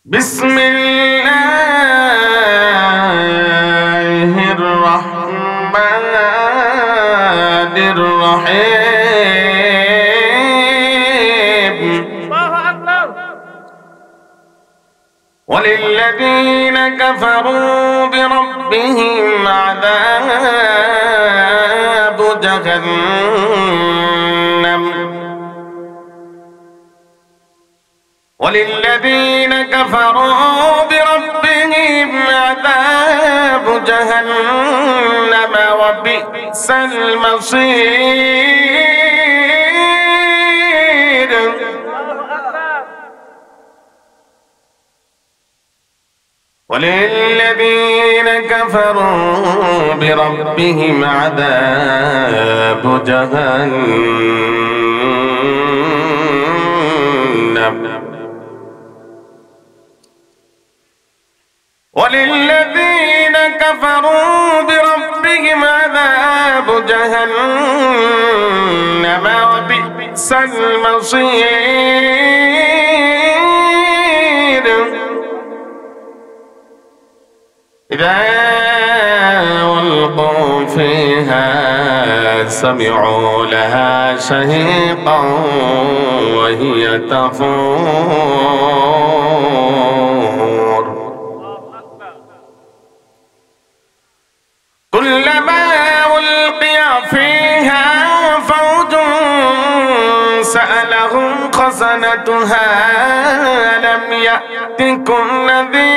بسم الله الرحمن الرحيم وللذين كفروا بربهم عذاب جهنم وللذين كفروا بربهم عذاب جهنم وبئس المصير وللذين كفروا بربهم عذاب جهنم وللذين كفروا بربهم عذاب جهنم وبئس المصير إذا ألقوا فيها سمعوا لها شهيقا وهي تفور كلما ألقي فيها فوج سألهم خزنتها ألم يأتكم نذير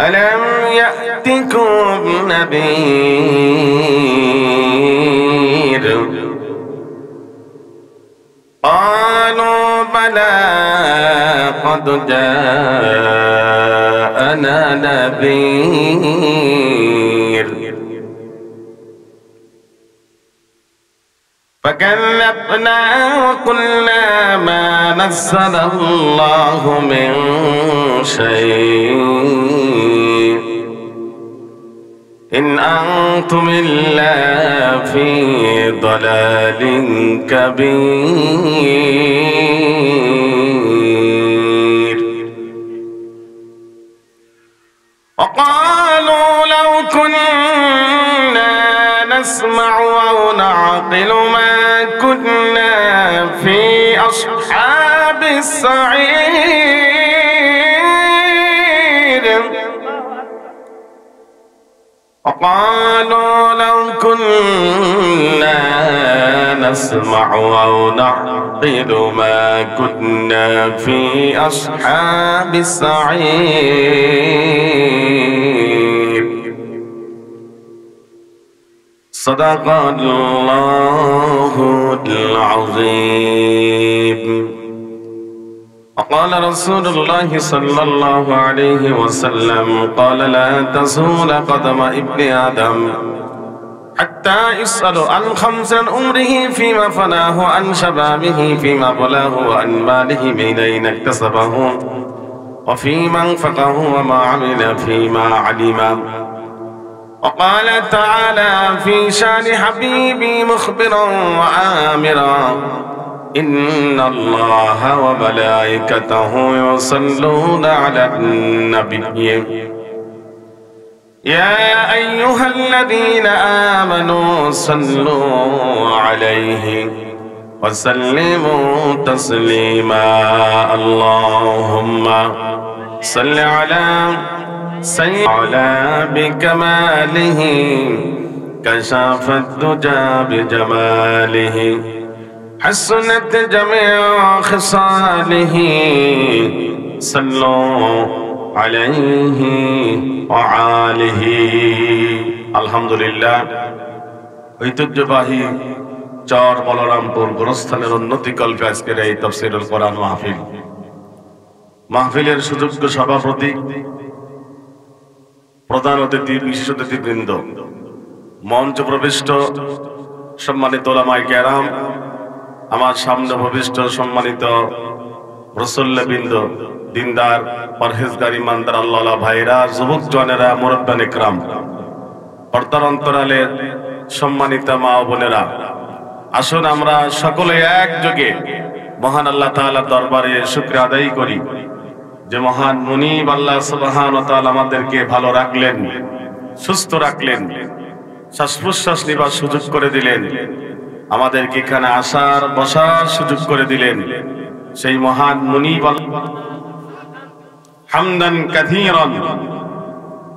ألم يأتكم نذير قالوا بلى قد جاءنا نذير فكذبنا وقلنا ما نزل الله من شيء إن أنتم إلا في ضلال كبير وقالوا لو كنا نسمع أو نعقل ما كنا في أصحاب السعير وقالوا لو كنا نسمع أو نعقل ما كنا في أصحاب السعير صدق الله العظيم وقال رسول الله صلى الله عليه وسلم قال لا تزول قدم ابن آدم حتى يسأل عن خمس عمره فيما فناه عن شبابه فيما بلاه وعن ماله من أين اكتسبه وفيما انفقه وما عمل فيما علم وقال تعالى في شان حبيبي مخبرا وآمرا إن الله وملائكته يصلون على النبي يا أيها الذين آمنوا صلوا عليه وسلموا تسليما اللهم صل على سيدنا بكماله كشف الدجى بجماله حسنت جميع خصاله صلوا عليه وآله আলহামদুলিল্লাহ ঐতিহ্যবাহী চর বলরামপুর গোরস্থানের উন্নতিকল্পে আজকের এই তাফসীরুল কোরআন মাহফিলের সুযোগ্য সভাপতি প্রধান অতিথি বিশেষ অতিথিবৃন্দ মঞ্চ প্রবিষ্ট সম্মানিত উলামায়ে কেরাম আমার সামনে ভবিষ্ঠ সম্মানিত রসুল্লাহবৃন্দ দিনদার পরহেজগার ইমানদার আল্লাহ ভাইরা যুবক জনেরা মুরব্বান ইকরাম পর্দার অন্তরালের সম্মানিত মা ও বোনেরা আসুন আমরা সকলে একযোগে মহান আল্লাহ তাআলার দরবারে শুকরিয়া আদায় করি যে মহান মুনিব আল্লাহ সুবহানাহু ওয়া তাআলা আমাদেরকে ভালো রাখলেন, সুস্থ রাখলেন, শ্বাস প্রশ্বাস নেবার সুযোগ করে দিলেন, আমাদেরকে এখানে আসার বসার সুযোগ করে দিলেন। সেই মহান মুনিব হামদান কাসীরান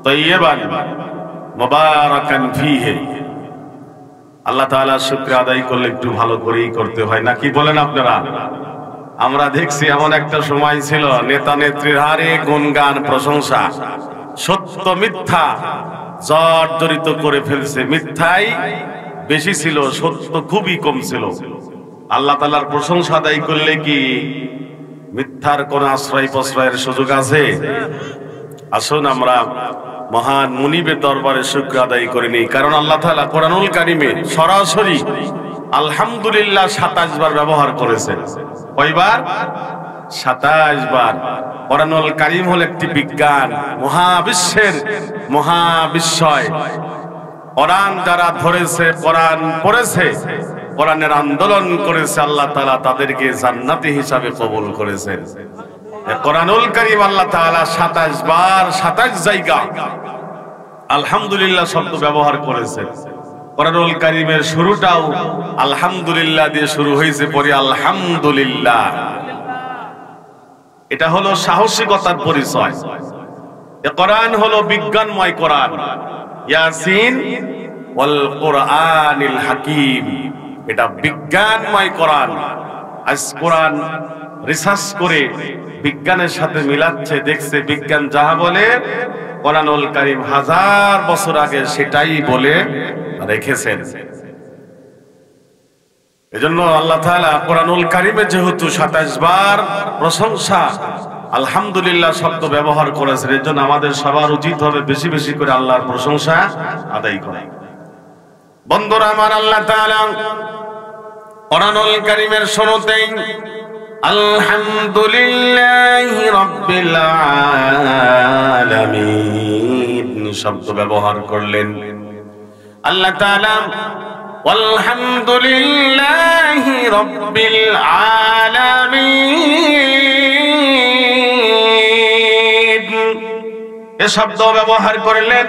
তাইয়্যিবান মুবারাকান ফীহি। আল্লাহ তাআলা শুকরিয়া আদায় করলে একটু ভালো করেই করতে হয়, নাকি বলেন আপনারা? আমরা দেখছি এমন একটা সময় ছিল নেতা নেত্রীর হারে গুণগান প্রশংসা, সত্য মিথ্যা জর্জরিত করে ফেলছে। মিথ্যাই বেশি ছিল, সত্য খুবই কম ছিল। আল্লাহ তাআলার প্রশংসা আদায় করলে কি মিথ্যার কোন আশ্রয় প্রশ্রয়ের সুযোগ আছে? আসুন আমরা মহান মুনিবের দরবারে শুকর আদায় করে নিই, কারণ আল্লাহ তাআলা কোরআনুল কারীমে সরাসরি আলহামদুলিল্লাহ 27 বার ব্যবহার করেছেন। কয়বার? 27 বার। কোরআনুল কারীম হল একটি বিজ্ঞান, মহাবিশ্বের মহাবিশ্বয়। কোরআন যারা ধরেছে, কোরআন পড়েছে, কোরআনের আন্দোলন করেছে, আল্লাহ তাআলা তাদেরকে জান্নাতি হিসাবে কবুল করেছেন। কোরআনুল কারীম আল্লাহ তাআলা 27 বার 27 জায়গা আলহামদুলিল্লাহ শব্দ ব্যবহার করেছেন। কোরআনুল কারীমের শুরুটাও আলহামদুলিল্লাহ দিয়ে শুরু হয়েছে, পরে আলহামদুলিল্লাহ। এটা হলো সাহসিকতার পরিচয়। এ কোরআন হলো বিজ্ঞানময় কোরআন, ইয়াসিন ওয়াল কোরআনিল হাকিম। এটা বিজ্ঞানময় কোরআন। আজ কোরআন রিসার্চ করে বিজ্ঞানের সাথে মিলাচ্ছে, দেখছে বিজ্ঞান যাহা বলে কোরআনুল কারীম 1000 বছর আগে সেটাই বলে রেখেছেন। এজন্য আল্লাহ তাআলা কোরআনুল কারীমে যেহেতু 27 বার প্রশংসা আলহামদুলিল্লাহ শব্দ ব্যবহার করেছেন, এজন্য আমাদের সবার উচিত হবে বেশি বেশি করে আল্লাহর প্রশংসা আদায় করা। বন্ধুরা আমার, আল্লাহ তাআলা কোরআনুল কারীমের শুরুতেই আলহামদুলিল্লাহি রাব্বিল আলামিন শব্দ ব্যবহার করলেন। আল্লাহ তাআলা আলহামদুলিল্লাহি রাব্বিল আলামিন এ শব্দ ব্যবহার করলেন।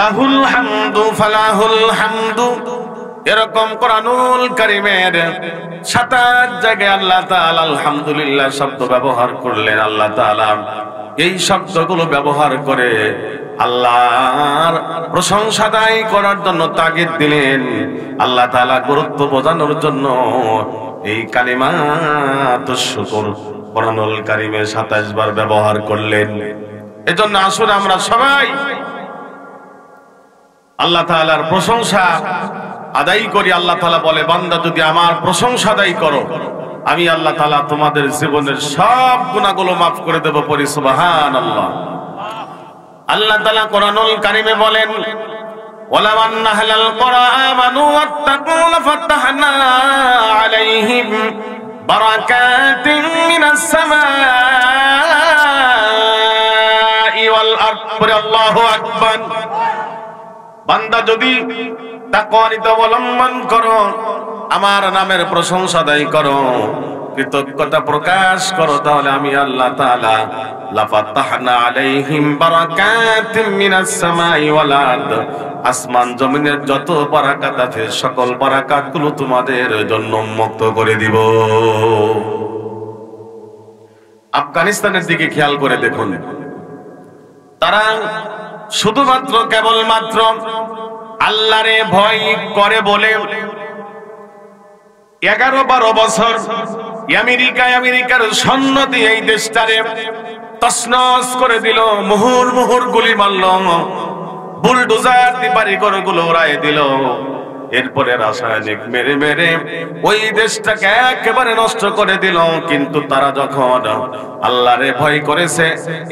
লাহুল হামদু ফালাহুল হামদু, এরকম কোরআনুল কারীমের 27 জায়গায় আল্লাহ তাআলা আলহামদুলিল্লাহ শব্দ ব্যবহার করলেন। আল্লাহ তাআলা এই শব্দগুলো ব্যবহার করে আল্লাহর প্রশংসা আদায় করার জন্য তাগিদ দিলেন। আল্লাহ তাআলা গুরুত্ব বোঝানোর জন্য এই কালিমাতুশ শুকর কোরআনুল কারীমে 27 বার ব্যবহার করলেন। এজন্য আসুন আমরা সবাই আল্লাহ তাআলার প্রশংসা আদায় করি। আল্লাহ তাআলা বলে, বান্দা যদি আমার প্রশংসা আদায় করো, আমি আল্লাহ তাআলা তোমাদের জীবনের সব গুনাহগুলো maaf করে দেব। পড়ি সুবহানাল্লাহ। আল্লাহ তাআলা কোরআনুল কারীমে বলেন, ওয়ালাউ আন্না আহলাল কুরআ আমানু ওয়াত্তাকু লাফাতাহনা আলাইহিম বারাকাতিন মিনাস সামাই ওয়াল আরদ। আল্লাহু আকবার। বান্দা যদি তাকওয়ানিত অবলম্বন করো, আমার নামের প্রশংসা আদায় করো, কৃতজ্ঞতা প্রকাশ করো, তাহলে আমি আল্লাহ তাআলা লাফাতাহনা আলাইহিম বারাকাতিন মিনাস সামাই ওয়াল আরদ, আসমান জমিনের যত বারাকাত আছে সকল বারাকাতগুলো তোমাদের জন্য উন্মুক্ত করে দিব। আফগানিস্তানের দিকে খেয়াল করে দেখুন, তারা শুধুমাত্র কেবলমাত্র আল্লাহরে ভয় করে বলে 11-12 বছর আমেরিকার সৈন্য দিয়ে এই দেশটারে তছনছ করে দিল, মুহুর মুহুর গুলি মারল, বুলডোজার দিয়ে বাড়িঘরগুলো উড়ায় দিল। এরপরে রাসায়নিক মেরে মেরে ওই দেশটাকে একেবারে নষ্ট করে দিল। কিন্তু তারা যখন আল্লাহরে ভয় করেছে,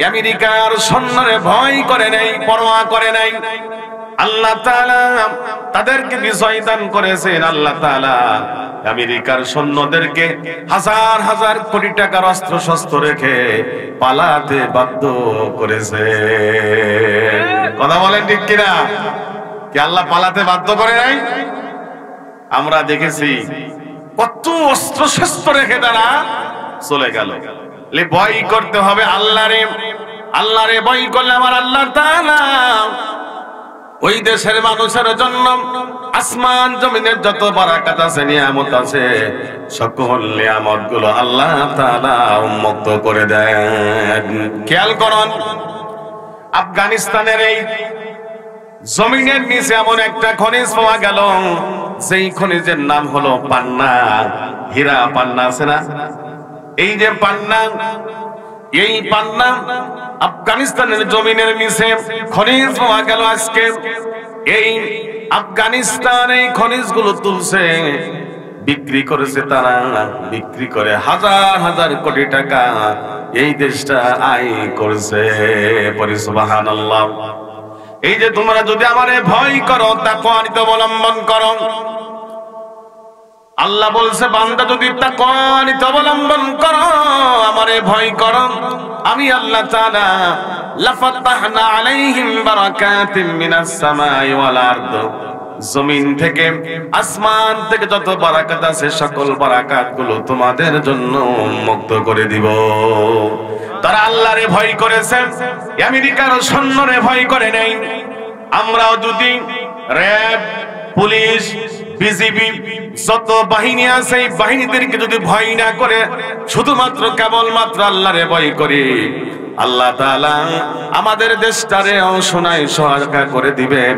আমেরিকার সৈন্যরে ভয় করে নাই, পরোয়া করে নাই, আল্লাহ তাআলা তাদেরকে বিজয় দান করেছেন। আল্লাহ তাআলা আমেরিকার সৈন্যদেরকে হাজার হাজার কোটি টাকার অস্ত্র শস্ত্র রেখে পালাতে বাধ্য করেছে। কথা বলেন ঠিক কিনা? কি আল্লাহ পালাতে বাধ্য করে নাই? আমরা দেখেছি কত অস্ত্র শস্ত্র রেখে তারা চলে গেল। ভয় করতে হবে আল্লাহরে, আল্লাহরে ভয় করলে আমার আল্লাহ তাআলা ওই দেশের মানুষের জন্য আসমান জমিনের যত বারাকাত আছে, নিয়ামত আছে, সকল নিয়ামত গুলো আল্লাহ তাআলা উন্মুক্ত করে দেন। খেয়াল করুন, আফগানিস্তানের এই জমিনের নিচে এমন একটা খনিজ পাওয়া গেল, যেই খনিজের নাম হলো পান্না, হীরা পান্না আছে না? এই যে পান্না, এই পান্না আফগানিস্তানের জমিনের নিচে খনিজ পাওয়া গেল। আজকে এই আফগানিস্তান এই খনিজগুলো তুলছে, বিক্রি করেছে তারা, বিক্রি করে হাজার হাজার কোটি টাকা এই দেশটা আয় করেছে। পরি সুবহানাল্লাহ। এই যে তোমরা যদি আমারে ভয় করো, তাকওয়া অবলম্বন করো, আল্লাহ বলছে বান্দা যদি তাকওয়া অবলম্বন করো, আমারে ভয় করো, আমি আল্লাহ তাআলা লাফাতাহনা আলাইহিম বারাকাতিম মিনাস সামাই ওয়াল আরদ, জমিন থেকে আসমান থেকে যত বারাকাত আছে সকল বারাকাত গুলো তোমাদের জন্য উন্মুক্ত করে দিব। তারা আল্লাহরে ভয় করেছে, আমেরিকার সৈন্যরে ভয় করে নাই। আমরাও যদি র‍্যাব, পুলিশ, বিজিবি যত বাহিনী আছে এই বাহিনীদেরকে যদি ভয় না করে শুধুমাত্র কেবলমাত্র আল্লাহরে ভয় করি, আল্লাহ তাআলা আমাদের দেশটারে অংশনায় সহায়তা করে দিবেন,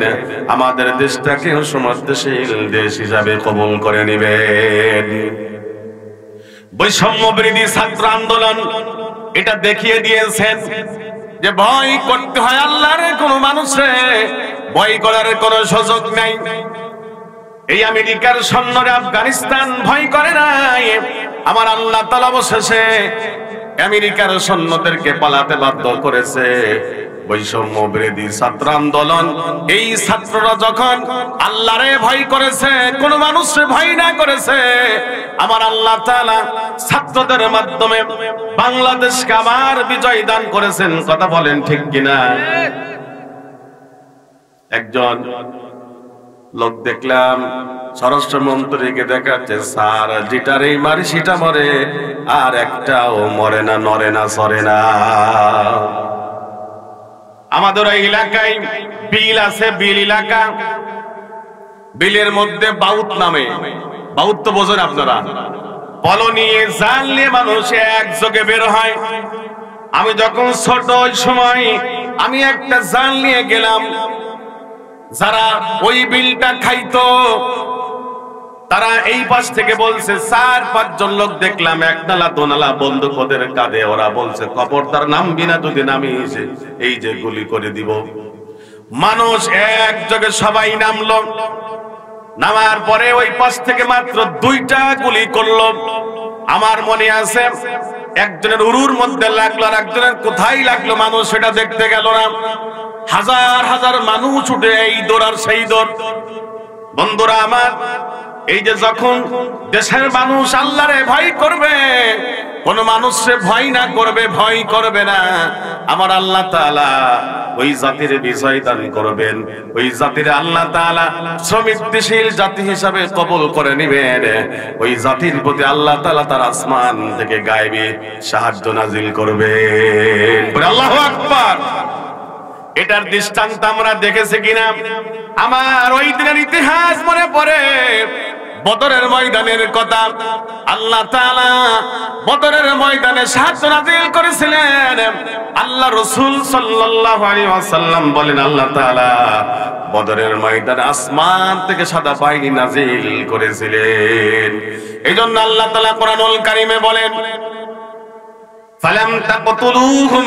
আমাদের দেশটাকে সমর্থনশীল দেশ হিসাবে কবুল করে নেবেন। বৈষম্য বিরোধী ছাত্র আন্দোলন এটা দেখিয়ে দিয়েছেন যে ভয় করতে হয় আল্লাহর, কোন মানুষে ভয় করার কোন সুযোগ নাই। এই আমেরিকার সৈন্যরা আফগানিস্তান ভয় করে নাই, আমার আল্লাহ তাআলা অবশেষে আমেরিকার সৈন্যদেরকে পালাতে বাধ্য করেছে। বৈষম্য বিরোধী ছাত্র আন্দোলন, এই ছাত্ররা যখন আল্লাহরে ভয় করেছে, কোন মানুষে ভয় না করেছে, আমার আল্লাহ তাআলা ছাত্রদের মাধ্যমে বাংলাদেশকে আবার বিজয় দান করেছেন। কথা বলেন ঠিক কিনা? একজন লোক দেখলাম স্বরাষ্ট্রমন্ত্রীকে দেখাচ্ছে, স্যার যেটারেই মারি সেটা মরে, আর একটাও মরে না, নরে না, সরে না। আমাদের এই এলাকায় বিল আছে, বিল এলাকা, বিলের মধ্যে বাউত নামে, বাউত তো বোঝেন আপনারা, পল নিয়ে জাল নিয়ে মানুষ একযোগে বের হয়। আমি যখন ছোট ওই সময় আমি একটা জাল নিয়ে গেলাম, যারা ওই বিলটা খাইতো তারা এই পাশ থেকে বলছে, 4-5 জন লোক দেখলাম, একনালা দোনালা বন্দুক ওদের কাঁধে, ওরা বলছে খবরদার নামবি না, যদি নামি এই যে গুলি করে দিব। মানুষ একযোগে সবাই নামলো, নামার পরে ওই পাশ থেকে মাত্র 2টা গুলি করলো। আমার মনে আছে একজনের উরুর মধ্যে লাগলো, আর একজনের কোথায় লাগলো মানুষ সেটা দেখতে গেল না। হাজার হাজার মানুষ উঠে এই দৌড় আর সেই দৌড়। বন্ধুরা আমার, এই যে যখন দেশের মানুষ আল্লাহরে ভয় করবে, কোন মানুষে ভয় না করবে, ভয় করবে না, আমার আল্লাহ তাআলা ওই জাতির বিজয় দান করবেন, ওই জাতির আল্লাহ তাআলা সমৃদ্ধিশীল জাতি হিসাবে কবুল করে নেবেন। ওই জাতির প্রতি আল্লাহ তাআলা তার আসমান থেকে গায়েবী সাহায্য নাজিল করবেন। আল্লাহু আকবার। এটার দৃষ্টান্ত আমরা দেখেছি কিনা? আমার ওই দিনের ইতিহাস মনে পড়ে, বদরের ময়দানের কথা। আল্লাহ তাআলা বদরের ময়দানে সাহায্য নাযিল করেছিলেন। আল্লাহ রাসূল সাল্লাল্লাহু আলাইহি ওয়াসাল্লাম বলেন, আল্লাহ তাআলা বদরের ময়দানে আসমান থেকে সাদা বাহিনী নাযিল করেছিলেন। এইজন্য আল্লাহ তাআলা কোরআনুল কারীমে বলেন, ফালাম তাকতুলুহুম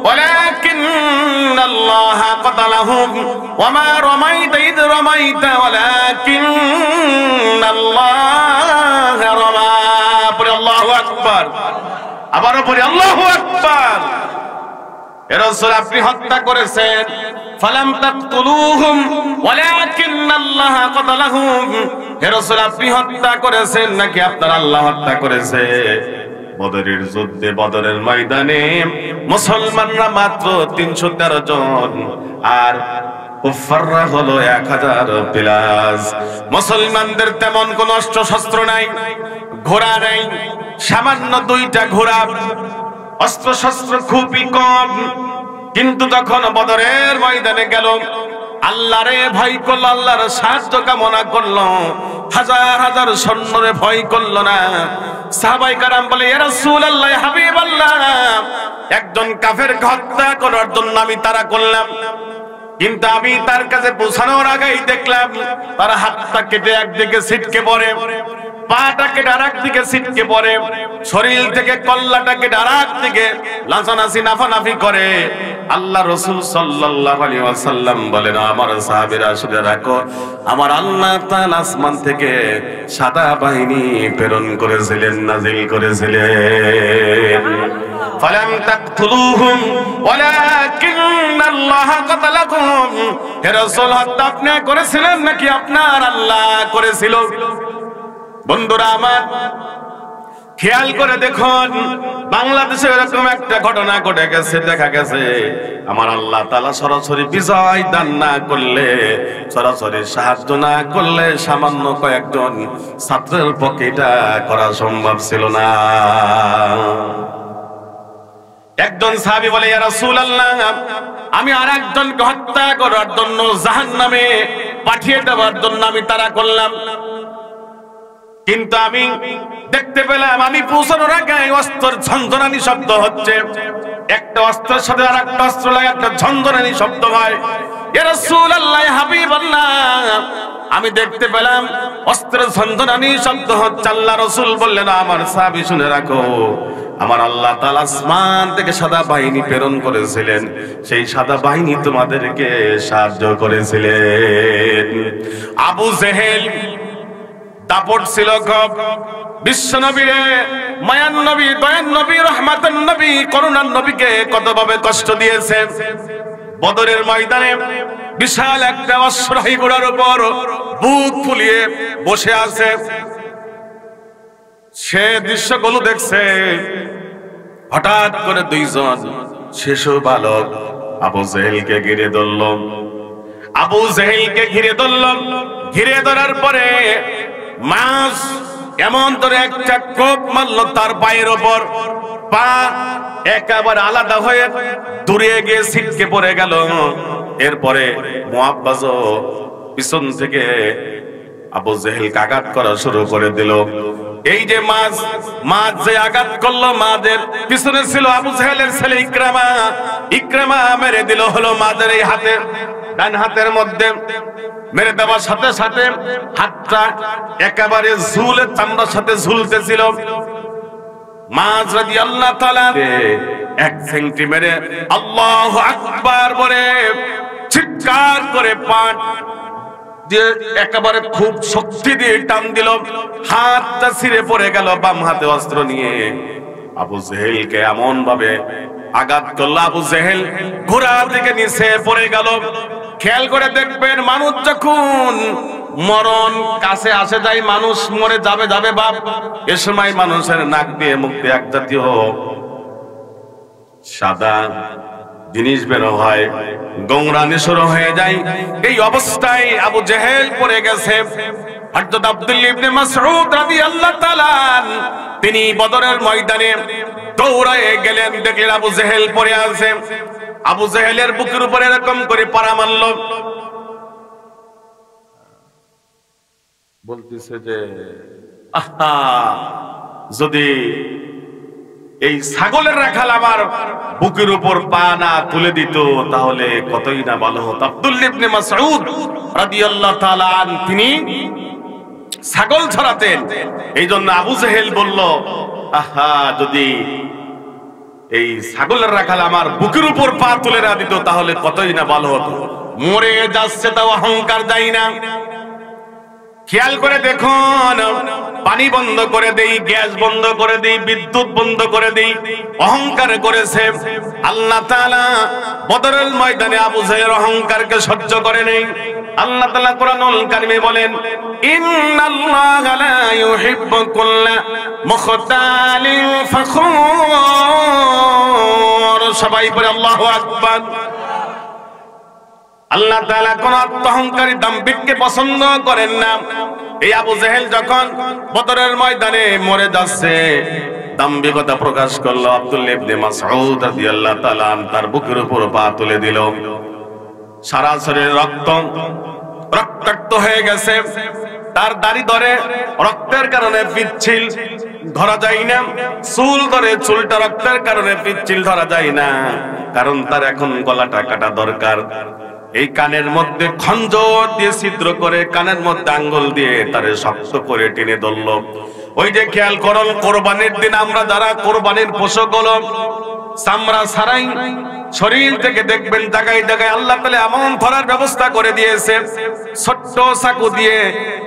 ওয়ালাকিন্নাল্লাহা কাতালাহুম ওয়ামা রামাইতা ইয রামাইতা ওয়ালাকিন্নাল্লাহা রামা। পড়ে আল্লাহু আকবার। আবারও পড়ে আল্লাহু আকবার। হে রাসূল, আপনি হত্যা করেছেন, ফালাম তাকতুলুহুম ওয়ালাকিন্নাল্লাহা কাতালাহুম। হে রাসূল, আপনি হত্যা করেছেন নাকি আপনার আল্লাহ হত্যা করেছে? বদরের যুদ্ধে, বদরের ময়দানে মুসলমানরা মাত্র 313 জন, আর কুফাররা হলো 1000 প্লাস। মুসলমানদের তেমন কোন অস্ত্র শস্ত্র নাই, ঘোড়া নাই, সামান্য 2টা ঘোড়া, অস্ত্র শস্ত্র খুবই কম। কিন্তু যখন বদরের ময়দানে গেল, আল্লাহরে ভয় করলো, আল্লাহর সাহায্য কামনা করলো, হাজার হাজার সৈন্যরে ভয় করলো না। সাহাবায়ে কেরাম বলে, ইয়া রাসূলুল্লাহ, ইয়া হাবিবাল্লাহ, একজন কাফেরকে হত্যা করার জন্য আমি তাড়া করলাম, কিন্তু আমি তার কাছে পৌঁছানোর আগেই দেখলাম তার হাতটা কেটে একদিকে ছিটকে পড়ে, পাটা কেটে আরেক দিকে ছিটকে পড়ে, শরীর থেকে কল্লাটা কেটে আরেক দিকে লাফানাফি নাফানাফি করে। আল্লাহ রাসূল সাল্লাল্লাহু আলাইহি ওয়াসাল্লাম বলেন, আমার সাহাবীরা শুনে রাখো, আমার আল্লাহ তাআলা আসমান থেকে সাদা বাহিনী প্রেরণ করেছিলেন, নাজিল করেছিলেন। ফালাম তাকতুলুহুম ওয়ালাকিন্নাল্লাহা কাতালাকুম। হে রাসূল, হত্যা আপনি করেছিলেন নাকি আপনার আল্লাহ করেছিল? বন্ধুরা আমার, খেয়াল করে দেখুন, বাংলাদেশে এরকম একটা ঘটনা ঘটে গেছে। দেখা গেছে আমার আল্লাহ তাআলা সরাসরি বিজয় দান না করলে, সরাসরি সাহায্য না করলে সামান্য কয়েকজন ছাত্রের পক্ষে এটা করা সম্ভব ছিল না। একজন সাহাবী বলে, ইয়া রাসূলুল্লাহ, আমি আরেকজনকে হত্যা করার জন্য জাহান্নামে পাঠিয়ে দেওয়ার জন্য আমি তাড়া করলাম, কিন্তু আমি দেখতে পেলাম আমি পৌঁছানোর আগে অস্ত্রের ঝনঝনানি শব্দ হচ্ছে, একটা অস্ত্রের সাথে আরেকটা অস্ত্র লাগে একটা ঝনঝনানি শব্দ হয়। ইয়া রাসূলুল্লাহ, ইয়া হাবিবাল্লাহ, আমি দেখতে পেলাম অস্ত্রের ঝনঝনানি শব্দ হচ্ছে। আল্লাহ রাসূল বললেন, আমার সাহাবী শুনে রাখো, আমার আল্লাহ তাআলা আসমান থেকে সাদা বাহিনী প্রেরণ করেছিলেন, সেই সাদা বাহিনী তোমাদেরকে সাহায্য করেছিলেন। আবু জেহেল দাপট ছিল খুব, বিশ্ব নবীরে, মায়ান নবী, দয়ান নবী, রহমাতুন নবী, করুণার নবীকে কতভাবে কষ্ট দিয়েছে। বদরের ময়দানে বিশাল একটা অশ্বারোহী ঘোড়ার উপর বুক ফুলিয়ে বসে আছে, সে দৃশ্যগুলো দেখছে। হঠাৎ করে 2জন শিশু বালক আবু জেহেলকে ঘিরে ধরল। আবু জেহেলকে ঘিরে ধরল, ঘিরে ধরার পরে মাস এমন ধরে একটা কোপ মারল তার পায়ের ওপর, পা একেবারে আলাদা হয়ে দূরে গিয়ে ছিটকে পড়ে গেল। এরপরে মুআব্বাজও পিছন থেকে আবু জেহেলকে আঘাত করা শুরু করে দিল। এই যে মাছ যে আঘাত করলো, মাদের পিছনে ছিল আবু জেহেলের ছেলে ইকরামা। ইকরামা মেরে দিল হলো মাদের এই হাতে, ডান হাতের মধ্যে। মেরে দেওয়ার সাথে সাথে হাতটা একেবারে ঝুলে চামড়ার সাথে ঝুলতেছিল। মাছ রাদিয়াল্লাহু তাআলা 1 সেন্টি মেরে আল্লাহু আকবার বলে চিৎকার করে পাট দিয়ে একেবারে খুব শক্তি দিয়ে টান দিল, হাতটা ছিঁড়ে পড়ে গেল। বাম হাতে অস্ত্র নিয়ে আবু জেহেলকে এমন ভাবে আঘাত করল, আবু জেহেল ঘোড়া থেকে নিচে পড়ে গেল। খেয়াল করে দেখবেন, মানুষ যখন মরণ কাছে আসে যায়, মানুষ মরে যাবে যাবে বাপ, এ সময় মানুষের নাক দিয়ে মুখ দিয়ে এক জাতীয় সাদা জিনিস বের হয়, গোংরানি শুরু হয়ে যায়। এই অবস্থায় আবু জেহেল পড়ে গেছে। হযরত আব্দুল্লাহ ইবনে মাসউদ রাদিয়াল্লাহু তাআলা তিনি বদরের ময়দানে দৌড়ায় গেলেন, দেখলেন আবু জেহেল পড়ে আছে। আবু জেহেলের বুকের উপরে এরকম করে পাড়া মারল। বলতেছে যে আহা, যদি এই ছাগলের রাখাল আমার বুকের উপর পা না তুলে দিত তাহলে কতই না ভালো হতো। আব্দুল্লাহ ইবনে মাসউদ রাদিয়াল্লাহু তাআলা তিনি ছাগল ছড়াতেন, এই জন্য আবু জেহেল বলল, আহা, যদি এই ছাগলের রাখাল আমার বুকের উপর পা তুলে না দিত তাহলে কতই না ভালো হতো। মরে যাচ্ছে তাও অহংকার যায় না। খেয়াল করে দেখুন, পানি বন্ধ করে দেই, গ্যাস বন্ধ করে দেই, বিদ্যুৎ বন্ধ করে দেই, অহংকার করেছে। আল্লাহ তাআলা বদরের ময়দানে আবু জেহেলের অহংকারকে সহ্য করে নেই। আল্লাহ তাআলা কোরআনুল কারীমে বলেন, ইন্নাল্লাহা লা ইউহিব্বু কুল্লা মুখতালিন ফাখুর। সবাই বলে আল্লাহু আকবার। আল্লাহ তাআলা কোন অহংকারী দাম্ভিককে পছন্দ করেন না। এই আবু জেহেল যখন বদরের ময়দানে মরে যাচ্ছে, দাম্ভিকতা প্রকাশ করলো। আব্দুল্লাহ ইবনে মাসউদ রাদিয়াল্লাহু তাআলা তার বুকের উপর পা তুলে দিল। সারা শরীরে রক্তাক্ত হয়ে গেছে। তার দাড়ি ধরে রক্তের কারণে পিচ্ছিল ধরা যায় না, চুল ধরে চুলটা রক্তের কারণে পিচ্ছিল ধরা যায় না, কারণ তার এখন গলাটা কাটা দরকার। এই কানের মধ্যে খঞ্জর দিয়ে ছিদ্র করে কানের মধ্যে আঙ্গুল দিয়ে তারে শক্ত করে টেনে ধরল। ওই যে খেয়াল করুন, কোরবানির দিন আমরা যারা কোরবানির পশু গুলো চামড়া ছাড়াই শরীর থেকে দেখবেন জায়গায় জায়গায় আল্লাহ তাআলা এমন ধরার ব্যবস্থা করে দিয়েছে, ছোট্ট চাকু দিয়ে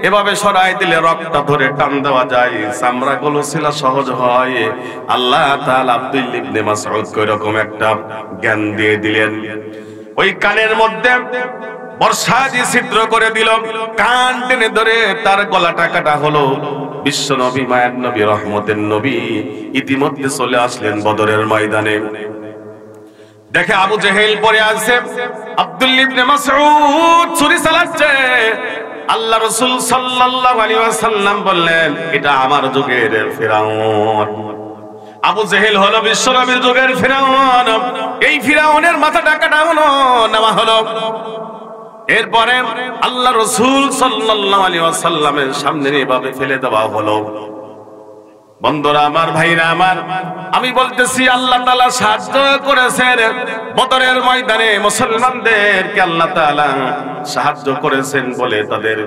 এভাবে সরাই দিলে রক্তটা ধরে টান দেওয়া যায়, চামড়া গুলো ছিল সহজ হয়। আল্লাহ তাআলা আব্দুল্লাহ ইবনে মাসউদকে এরকম একটা জ্ঞান দিয়ে দিলেন। ওই কানের মধ্যে বর্ষা দিয়ে ছিদ্র করে দিল, কান টেনে ধরে তার গলাটা কাটা হলো। বিশ্ব নবী, মায়ের নবী, রহমতের নবী ইতিমধ্যে চলে আসলেন বদরের ময়দানে। দেখে আবু জেহেল পড়ে আছে, আব্দুল্লাহ ইবনে মাসউদ ছুরি চালাচ্ছে। আল্লাহ রাসূল সাল্লাল্লাহু আলাইহি ওয়াসাল্লাম বললেন, এটা আমার যুগের ফিরাউন। আবু জেহেল হলো বিশ্ব নবীর যুগের ফিরাউন। এই ফিরাউনের মাথাটা কাটা হলো, নেওয়া হলো। এরপরে আল্লাহ রাসূল সাল্লাল্লাহু আলাইহি ওয়াসাল্লামের সামনে এভাবে ফেলে দেওয়া হলো। বন্ধুরা আমার, ভাইরা আমার, আমি বলতেছি আল্লাহ তাআলা সাহায্য করেছেন বদরের ময়দানে মুসলমানদেরকে। আল্লাহ তাআলা সাহায্য করেছেন বলে তাদের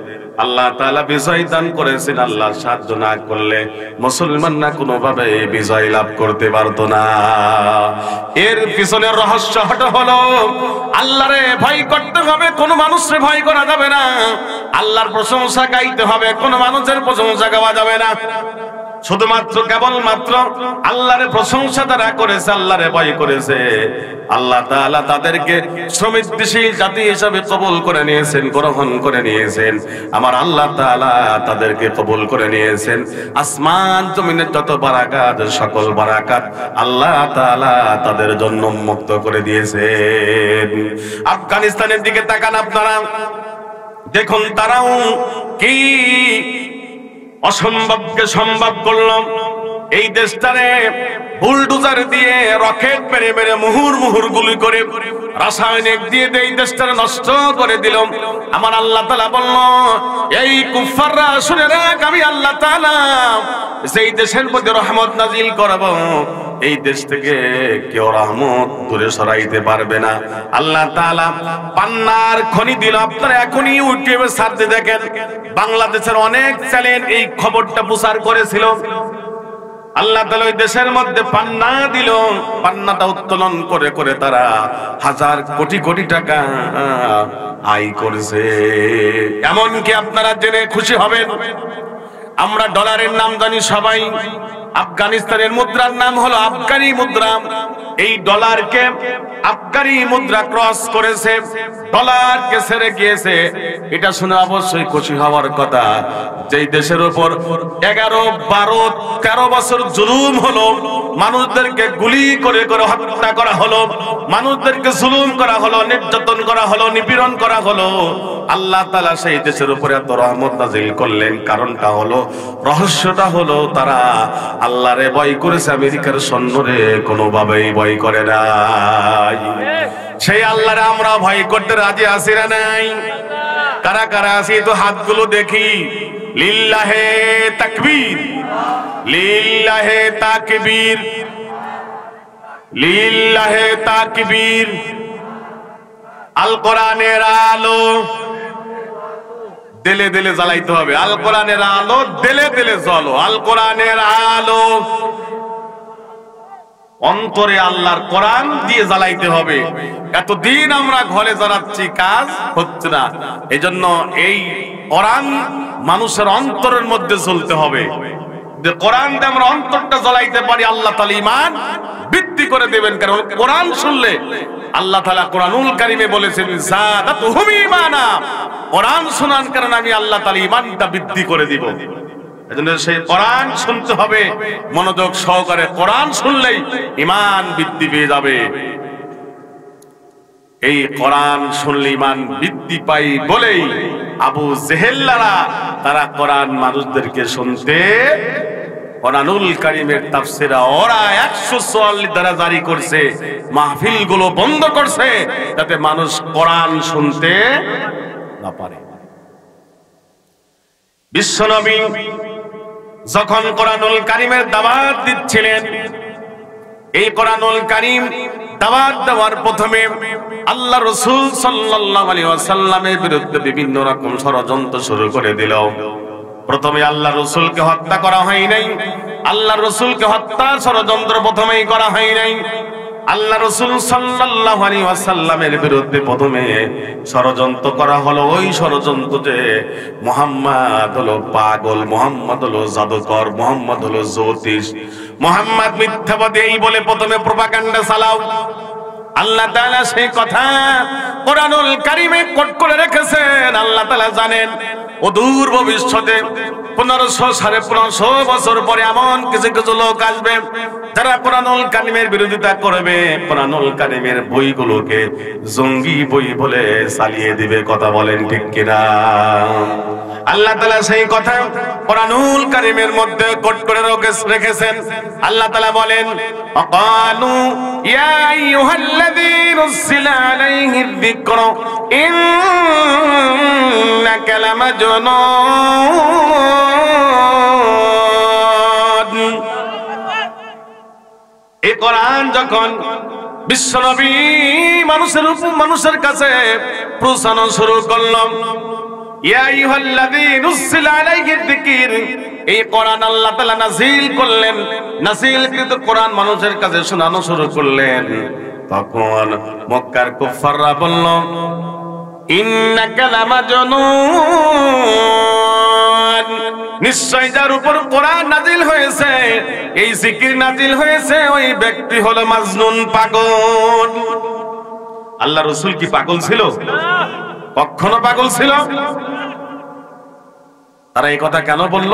আল্লাহ তাআলা বিজয় দান করেছেন। আল্লাহ সাহায্য না করলে মুসলমানরা কোনোভাবে বিজয় লাভ করতে পারতো না। এর পিছনের রহস্য হলো আল্লাহরে ভয় করতে হবে, কোনো মানুষকে ভয় করা যাবে না। আল্লাহর প্রশংসা গাইতে হবে, কোনো মানুষের প্রশংসা গাওয়া যাবে না। শুধুমাত্র কেবলমাত্র আল্লাহর প্রশংসা তারা করেছে, আল্লাহরে ভয় করেছে, আল্লাহ তাআলা তাদেরকে সমৃদ্ধশীল জাতি হিসেবে কবুল করে নিয়েছেন, গ্রহণ করে নিয়েছেন। আমার আল্লাহ তাআলা তাদেরকে কবুল করে নিয়েছেন। আসমান জমিনের যত বারাকাত, সকল বারাকাত আল্লাহ তাআলা তাদের জন্য মুক্ত করে দিয়েছেন। আফগানিস্তানের দিকে তাকান আপনারা, দেখুন তারাও কি অসম্ভবকে সম্ভব করল। এই দেশটারে বুলডোজার দিয়ে, রকেট মেরে মেরে, মুহুর মুহুর গুলি করে, রাসায়নিক দিয়ে এই দেশটারে নষ্ট করে দিল। আমার আল্লাহ তাআলা বলল, এই কুফাররা শুনে রাখ, আমি আল্লাহ তাআলা সেই দেশের মধ্যে রহমত নাজিল করব, এই দেশ থেকে কেউ রহমত দূরে সরাইতে পারবে না। আল্লাহ তাআলা পান্নার খনি দিল। আপনারা এখনই ইউটিউবে সার্চ দিয়ে দেখেন, বাংলাদেশের অনেক চ্যানেল এই খবরটা প্রচার করেছিল। আল্লাহ তাআলা ওই দেশের মধ্যে পান্না দিল। পান্নাটা উত্তোলন করে করে তারা হাজার কোটি কোটি টাকা আয় করেছে। এমনকি আপনারা জেনে খুশি হবেন, আমরা ডলারের নাম জানি সবাই, আফগানিস্তানের মুদ্রার নাম হলো আফগানি মুদ্রা। এই ডলারকে আফগানি মুদ্রা ক্রস করেছে, ডলারকে ছেড়ে গিয়েছে। এটা শুনে অবশ্যই খুশি হওয়ার কথা। যেই দেশের উপর 11, 12, 13 বছর জুলুম হলো, মানুষদেরকে গুলি করে করে হত্যা করা হলো, মানুষদেরকে জুলুম করা হলো, নির্যাতন করা হলো, নিপীড়ন করা হলো, আল্লাহ তাআলা সেই দেশের উপরে এত রহমত নাজিল করলেন। কারণটা হলো, রহস্যটা হলো, তারা আল্লাহরে ভয় করেছে, আমেরিকার সৈন্যরে কোনোভাবেই ভয় করে নাই। সেই আল্লাহরে আমরা ভয় করতে রাজি আছি না নাই? কারা কারা আছি তো হাতগুলো দেখি। লিল্লাহে তাকবীর, লিল্লাহে তাকবীর, লিল্লাহে তাকবীর। আল কোরআনের আলো দিলে দিলে জ্বালাইতে হবে। আল কোরআনের আলো দিলে দিলে জ্বলো। আল কোরআনের আলো অন্তরে আল্লাহর কোরআন দিয়ে জ্বালাইতে হবে। এতদিন আমরা ঘরে জ্বালাচ্ছি, কাজ হচ্ছে না। এজন্য এই কোরআন মানুষের অন্তরের মধ্যে চলতে হবে। যে কোরআন দিয়ে আমরা অন্তরটা জ্বালাইতে পারি, আল্লাহ তাআলা ঈমান বৃদ্ধি করে দেবেন। কারণ কোরআন শুনলে আল্লাহ তাআলা কোরআনুল কারীমে বলেছেন, যাদাতুহুম ঈমানা, কোরআন শোনার কারণে আমি আল্লাহ তাআলা ঈমানটা বৃদ্ধি করে দিব। এজন্য সেই কোরআন শুনতে হবে মনোযোগ সহকারে। কোরআন শুনলেই ঈমান বৃদ্ধি পেয়ে যাবে। এই কোরআন শুনলে ঈমান বৃদ্ধি পাই বলেই আবু জেহেলরা তারা কোরআন মানুষদেরকে শুনতে কোরআনুল কারীমের তাফসীর ওরা 144 দ্বারা জারি করছে, মাহফিলগুলো বন্ধ করছে যাতে মানুষ কোরআন শুনতে না পারে। বিশ্বনবী যখন কোরআনুল কারীমের দাওয়াত দিচ্ছিলেন, এই কোরআনুল কারীম দাওয়াত দেওয়ার প্রথমে আল্লাহ রাসূল সাল্লাল্লাহু আলাইহি ওয়াসাল্লামের বিরুদ্ধে বিভিন্ন রকম ষড়যন্ত্র শুরু করে দিল। প্রথমে আল্লাহ রাসূলকে হত্যা করা হয় নাই, আল্লাহ রাসূলকে হত্যার ষড়যন্ত্র প্রথমেই করা হয় নাই। আল্লাহ রাসূল সাল্লাল্লাহু আলাইহি ওয়াসাল্লামের বিরুদ্ধে প্রথমে ষড়যন্ত্র করা হলো ওই ষড়যন্ত্র যে মুহাম্মদ হলো পাগল, মুহাম্মদ হলো জাদুকর, মুহাম্মদ হলো জ্যোতিষ, মুহাম্মদ মিথ্যাবাদী, এই বলে প্রথমে প্রোপাগান্ডা চালাও। আল্লাহ তাআলা সেই কথা কোরআনুল কারীমে কোট করে রেখেছেন। আল্লাহ তাআলা জানেন অদূর ভবিষ্যতে 1500-1550 বছর পরে এমন কিছু কিছু লোক আসবে যারা কোরআনুল কারীমের বিরোধিতা করবে, কোরআনুল কারীমের বইগুলোকে জঙ্গি বই বলে চালিয়ে দিবে। কথা বলেন ঠিক কিনা? আল্লাহ তাআলা সেই কথা কোরআনুল কারীমের মধ্যে কোট করে রেখেছেন। আল্লাহ তাআলা বলেন, ওয়াকালু ইয়া আইয়ুহাল্লাযী নুযিলা আলাইহি যিকরু ইন্নাকা লামাজনুন। এই কোরআন যখন বিশ্বনবী মানুষের কাছে পৌঁছানো শুরু করলাম, ইয়া আইয়ুহাল্লাযী নুযিলা আলাইহি যিকর, এই কোরআন আল্লাহ তাআলা নাযিল করলেন, নাযিলকৃত কোরআন মানুষের কাছে শোনানো শুরু করলেন। তখন মক্কার কুফাররা বলল, ইন্নাকা লামাজনুন, নিশ্চয় যার উপর কোরআন নাযিল হয়েছে, এই জিকির নাযিল হয়েছে, ওই ব্যক্তি হলো মাজনুন, পাগল। আল্লাহ রাসূল কি পাগল ছিল? কখনো পাগল ছিল? তারা এই কথা কেন বলল?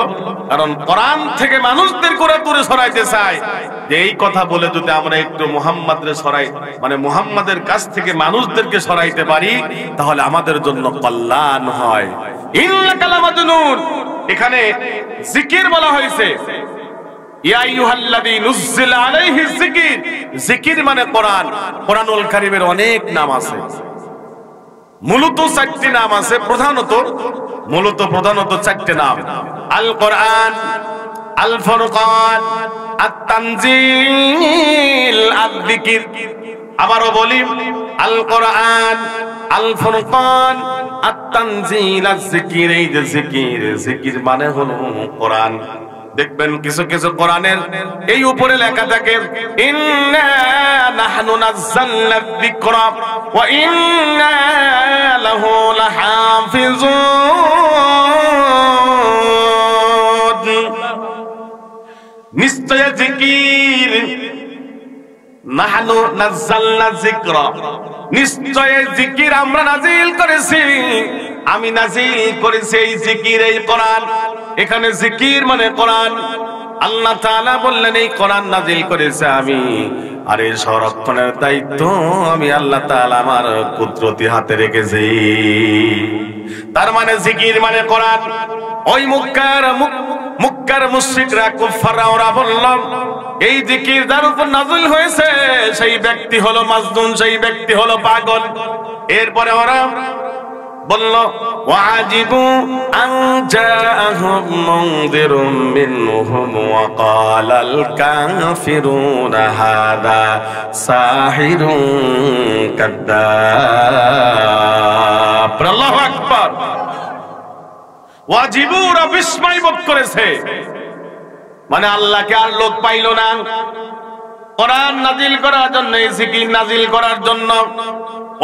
কারণ কোরআন থেকে মানুষদের করে দূরে সরাইতে চায় যে এই কথা বলে যদি আমরা একটু মুহাম্মাদের সরাই, মানে মুহাম্মাদের কাছ থেকে মানুষদেরকে সরাইতে পারি, তাহলে আমাদের জন্য কল্যাণ হয়। ইন্নাকা লামাজনুন, এখানে জিকির বলা হয়েছে, ইয়া আইয়ুহাল্লাযী নুযিলা আলাইহি যিকর, জিকির মানে কোরআন। কোরআনুল কারীমের অনেক নাম আছে, মূলত 4টি নাম আছে, প্রধানত 4টি নাম: আল কোরআন, আল ফুরকান, আত-তানজিল, আয-যিকর। আবারও বলি, আল কোরআন, আল ফুরকান, আত-তানজিল, আয-যিকর। এই যে জিকির মানে হলো কোরআন। দেখবেন কিছু কিছু কোরআনের এই উপরে লেখা থাকে, ইন্না নাহনু নাযালনা যিকরা ওয়া ইন্না লাহু লাহাফিজুন। নিশ্চয় জিকির, নাহনু নাযালনা যিকরা, নিশ্চয় জিকির আমরা নাযিল করেছি, আমি নাযিল করেছি এই জিকির, এই কোরআন। এখানে জিকির মানে কোরআন। আল্লাহ তাআলা বললেন এই কোরআন নাযিল করেছে আমি, আর এই সংরক্ষণের দায়িত্ব আমি আল্লাহ তাআলা আমার কুদরতি হাতে রেখেছি। তার মানে জিকির মানে কোরআন। ওই মক্কার মুশরিকরা, কুফাররা, ওরা বলল এই জিকির যার উপর নাযিল হয়েছে সেই ব্যক্তি হলো মাজনুন, সেই ব্যক্তি হলো পাগল। এরপরে ওরা বলল, ওয়াজিবু আন জাআহুম মুনযিরুম মিনহুম ওয়া ক্বালাল কাফিরুনা হাদা সাহিরুন কাদ্দাব। আল্লাহু আকবার। ওয়াজিবু, ওরা বিস্ময় বোধ করেছে, মানে আল্লাহকে আর লোক পাইল না কোরআন নাযিল করার জন্য, এই জিকির নাযিল করার জন্য।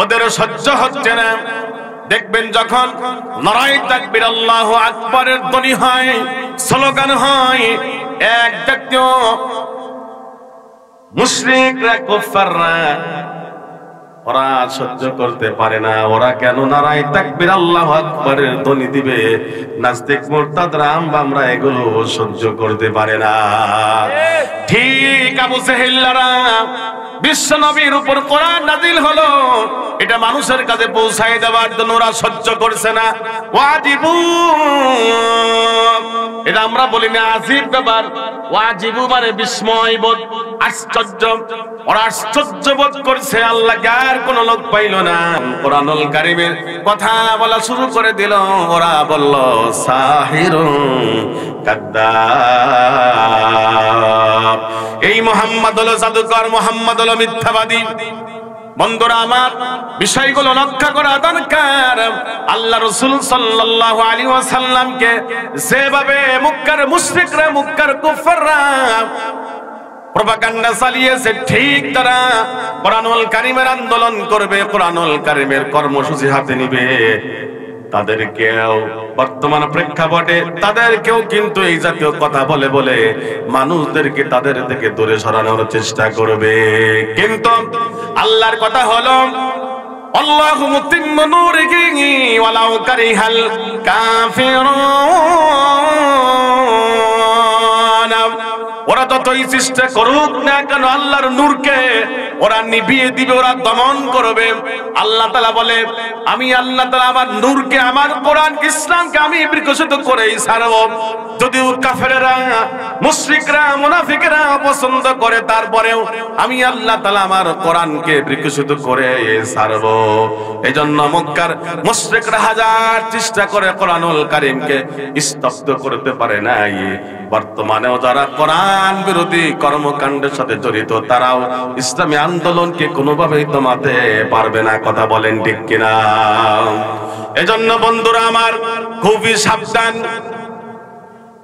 ওদের সহ্য হচ্ছে না। দেখবেন যখন নারায়ে তাকবীর, আল্লাহু আকবারের ধ্বনি হয়, স্লোগান হয়, এক জাতীয় মুশরিকরা, কুফাররা, ওরা সহ্য করতে পারে না। ওরা কেন নারায়ে তাকবীর, আল্লাহু আকবারের ধ্বনি দিবে? নাস্তিক, মুরতাদরা, আমরা এগুলো সহ্য করতে পারে না। ঠিক আবু জেহেলরা বিশ্ব নবীর উপর কোরআন নাযিল হলো, এটা মানুষের কাছে পৌঁছায় দেওয়ার জন্য ওরা সহ্য করছে না। ওয়াজিবু, এটা আমরা বলি না আজীব ব্যাপার। ওয়াজিবু মানে বিস্ময় বোধ, আশ্চর্য। ওরা আশ্চর্য বোধ করছে, আল্লাহকে আর কোন লোক পাইল না। কোরআনুল কারীমের কথা বলা শুরু করে দিল। ওরা বলল সাহিরুন কাদ্দাব, এই মুহাম্মদ হলো জাদুকর, মুহাম্মদ হলো মিথ্যাবাদী। বন্ধুরা আমার, বিষয়গুলো রক্ষা করা দরকার। আল্লাহ রাসূল সাল্লাল্লাহু আলাইহি ওয়াসাল্লামকে যেভাবে মক্কার মুশরিকরা, মক্কার কুফাররা প্রপাগান্ডা চালিয়েছে, ঠিক তারা কোরআনুল কারীমের আন্দোলন করবে, কোরআনুল কারীমের কর্মসূচি হাতে নিবে। তাদেরকেও বর্তমান প্রেক্ষাপটে তাদেরকেও কিন্তু এই জাতীয় কথা বলে বলে মানুষদেরকে তাদের থেকে দূরে সরানোর চেষ্টা করবে। কিন্তু আল্লাহর কথা হলো আল্লাহু মুতিম্মু নূরিহি ওয়ালাউ কারিহাল কাফিরুন। ওরা যতই চেষ্টা করুক না কেন আল্লাহর নূরকে ওরা নিভিয়ে দিবে, ওরা দমন করবে। আল্লাহ তাআলা বলে, আমি আল্লাহ তাআলা আমার নূরকে, আমার কোরআন ইসলামকে আমি বিকশিত করেই ছাড়ব। যদিও কাফেররা, মুশরিকরা, মুনাফিকরা পছন্দ করে, তারপরেও আমি আল্লাহ তাআলা আমার কোরআনকে বিকশিত করে ছাড়ব। এজন্য মক্কার মুশরিকরা হাজার চেষ্টা করে কোরআনুল কারীমকে স্তব্ধ করতে পারে নাই। বর্তমানেও যারা কোরআন বিরোধী কর্মকাণ্ডের সাথে জড়িত, তারাও ইসলামী আন্দোলনকে কোনোভাবেই থামাতে পারবে না। কথা বলেন ঠিক কিনা? এজন্য বন্ধুরা আমার, খুবই সাবধান।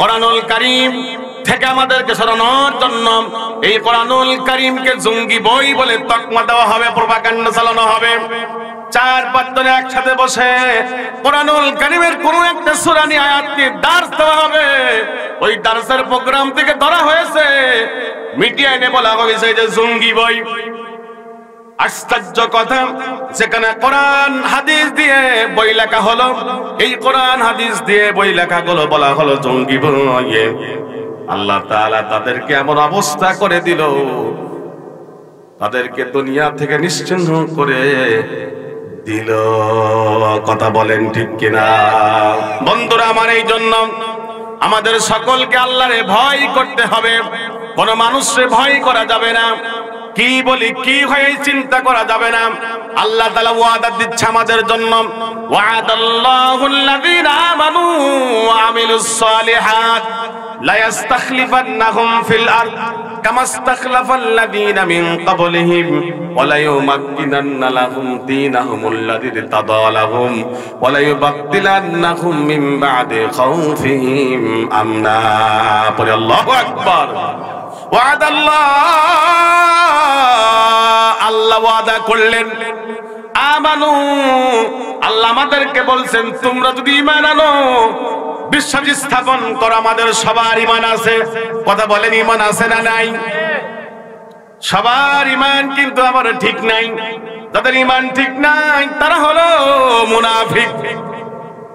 কোরআনুল কারীম থেকে আমাদেরকে সরানোর জন্য এই কোরআনুল কারীমকে জঙ্গি বই বলে তকমা দেওয়া হবে, প্রপাগান্ডা চালানো হবে। 4-5 জন একসাথে বসে কোরআনুল কারীমের কোন একটা সূরা নিয়ে আয়াত নিয়ে দার্স দেওয়া হবে। ওই দার্সের প্রোগ্রাম থেকে ধরা হয়েছে, মিডিয়ায় এনে বলা হয়েছে যে জঙ্গি বই। আশ্চর্য কথা, যেখানে কোরআন হাদিস দিয়ে বই লেখা হলো, এই কোরআন হাদিস দিয়ে বই লেখা গুলো বলা হলো জঙ্গি বই। আল্লাহ তাআলা তাদেরকে এমন অবস্থা করে দিল, তাদেরকে দুনিয়া থেকে নিশ্চিহ্ন করে দিল। কথা বলেন ঠিক কিনা? বন্ধুরা আমার, এই জন্য আমাদের সকলকে আল্লাহরে ভয় করতে হবে। কোন মানুষকে ভয় করা যাবে না, কি বলি কি হয় চিন্তা করা যাবে না। আল্লাহ তাআলা ওয়াদা দিচ্ছে আমাদের জন্য, ওয়াদাল্লাহুল্লাযীনা আমানু ওয়া আমিলুস সালিহাত লা ইস্তাখলিফান্নাহুম ফিল আরদ কামা ইস্তাখলাফাল্লাযীনা মিন ক্বাবলিহিম ওয়া লা ইউমাক্কিনান্না লাহুম দীনাহুমুল্লাযী ইরতাদা লাহুম ওয়া লা ইউবাদদিলান্নাহুম মিন বা'দি খাউফিহিম আমনা। পড়ে আল্লাহু আকবার। আল্লাহ ওয়াদা করলেন, আমানু, আল্লাহ আমাদেরকে বলছেন তোমরা যদি ঈমান আনো, বিশ্বাস স্থাপন করো। আমাদের সবার ঈমান আছে। কথা বলেন, ঈমান আছে না নাই? সবার ঈমান কিন্তু আমার ঠিক নাই। যাদের ঈমান ঠিক নাই তারা হলো মুনাফিক।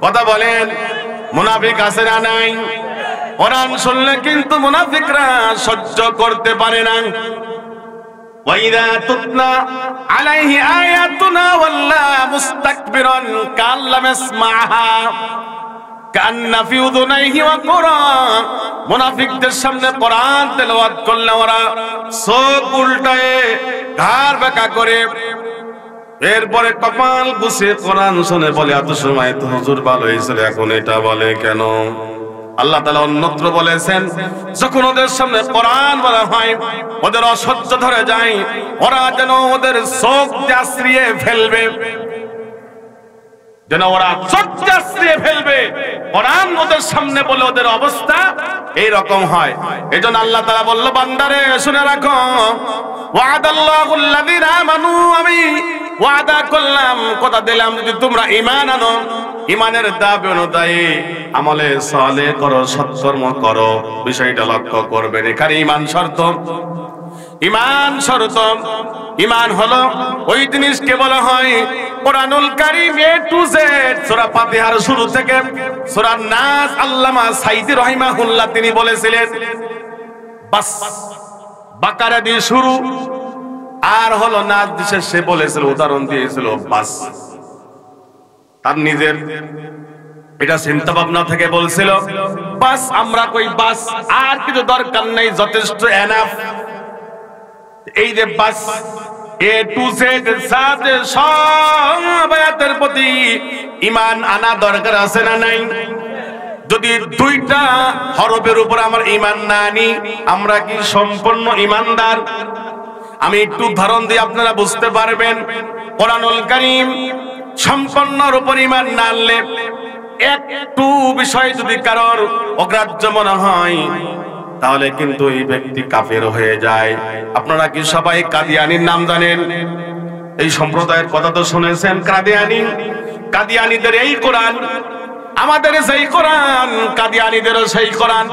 কথা বলেন, মুনাফিক আছে না নাই? কোরআন শুনলে কিন্তু মুনাফিকরা সহ্য করতে পারে না। ওয়াইদা তুতলা আলাইহি আয়াতুনা ওয়াল্লা মুস্তাকবিরান কাল্লাম ইসমাহা কান্না ফি উযুনাইহি ওয়াকরা। মুনাফিকদের সামনে কোরআন তেলাওয়াত করলে ওরা চোখ উল্টায়ে ঘাড় বাঁকা করে, এরপরে কপাল গুছিয়ে কোরআন শুনে বলে, এত সময় তো হুজুর ভালো হয়েছিল, এখন এটা বলে কেন? আল্লাহ তাআলা অন্যত্র বলেছেন, যখন ওদের সামনে কোরআন বলা হয় ওদের অসহ্য ধরে যায়, ওরা যেন ওদের চোখ আশ্রিয়ে ফেলবে, যেন ওরা চোখ আশ্রিয়ে ফেলবে। কোরআন ওদের সামনে বলে ওদের অবস্থা এইরকম হয়। এজন্য আল্লাহ তাআলা বলল, বান্দারে শুনে রাখো, ওয়াদাল্লাহুল্লাযীনা আমানু, আমি ওয়াদা করলাম, কথা দিলাম, যদি তোমরা ঈমান আনো, ঈমানের দাবি অনুযায়ী আমলে সালেহ করো, সৎকর্ম করো। বিষয়টা লক্ষ্য করবেন, এখানে ঈমান শর্ত। ঈমান শর্ত, ঈমান হলো ওই জিনিসকে বলা হয় কোরআনুল কারীম এ টু জেড, সূরা ফাতিহার শুরু থেকে সূরা নাস। আল্লামা সাইদি রাহিমাহুল্লাহ তিনি বলেছিলেন, বাস বাকারা দিয়ে শুরু, আর হলো না দিছে, সে বলেছিল, উদাহরণ দিয়েছিল বাস। তার নিজের এটা চিন্তা ভাবনা থেকে বলছিল বাস, আমরা কই বাস, আর কিছু দরকার নেই, যথেষ্ট এনাফ। এই যে বাস এ টু জেড সাথে সব আয়াতের প্রতি ঈমান আনা দরকার আছে না নাই? যদি দুইটা হরফের উপর আমার ঈমান না আনি, আমরা কি সম্পূর্ণ ঈমানদার? আমি একটু উদাহরণ দিয়ে আপনারা বুঝতে পারবেন। কোরআনুল কারীম সম্পূর্ণর উপর ঈমান না আনলে, একটু বিষয় যদি কারোর অগ্রাহ্য মনে হয়, তাহলে কিন্তু এই ব্যক্তি কাফের হয়ে যায়। আপনারা কি সবাই কাদিয়ানির নাম জানেন? এই সম্প্রদায়ের কথা তো শুনেছেন। কাদিয়ানিদের এই কোরআন, আমাদের সেই কোরআন, কাদিয়ানিদেরও সেই কোরআন।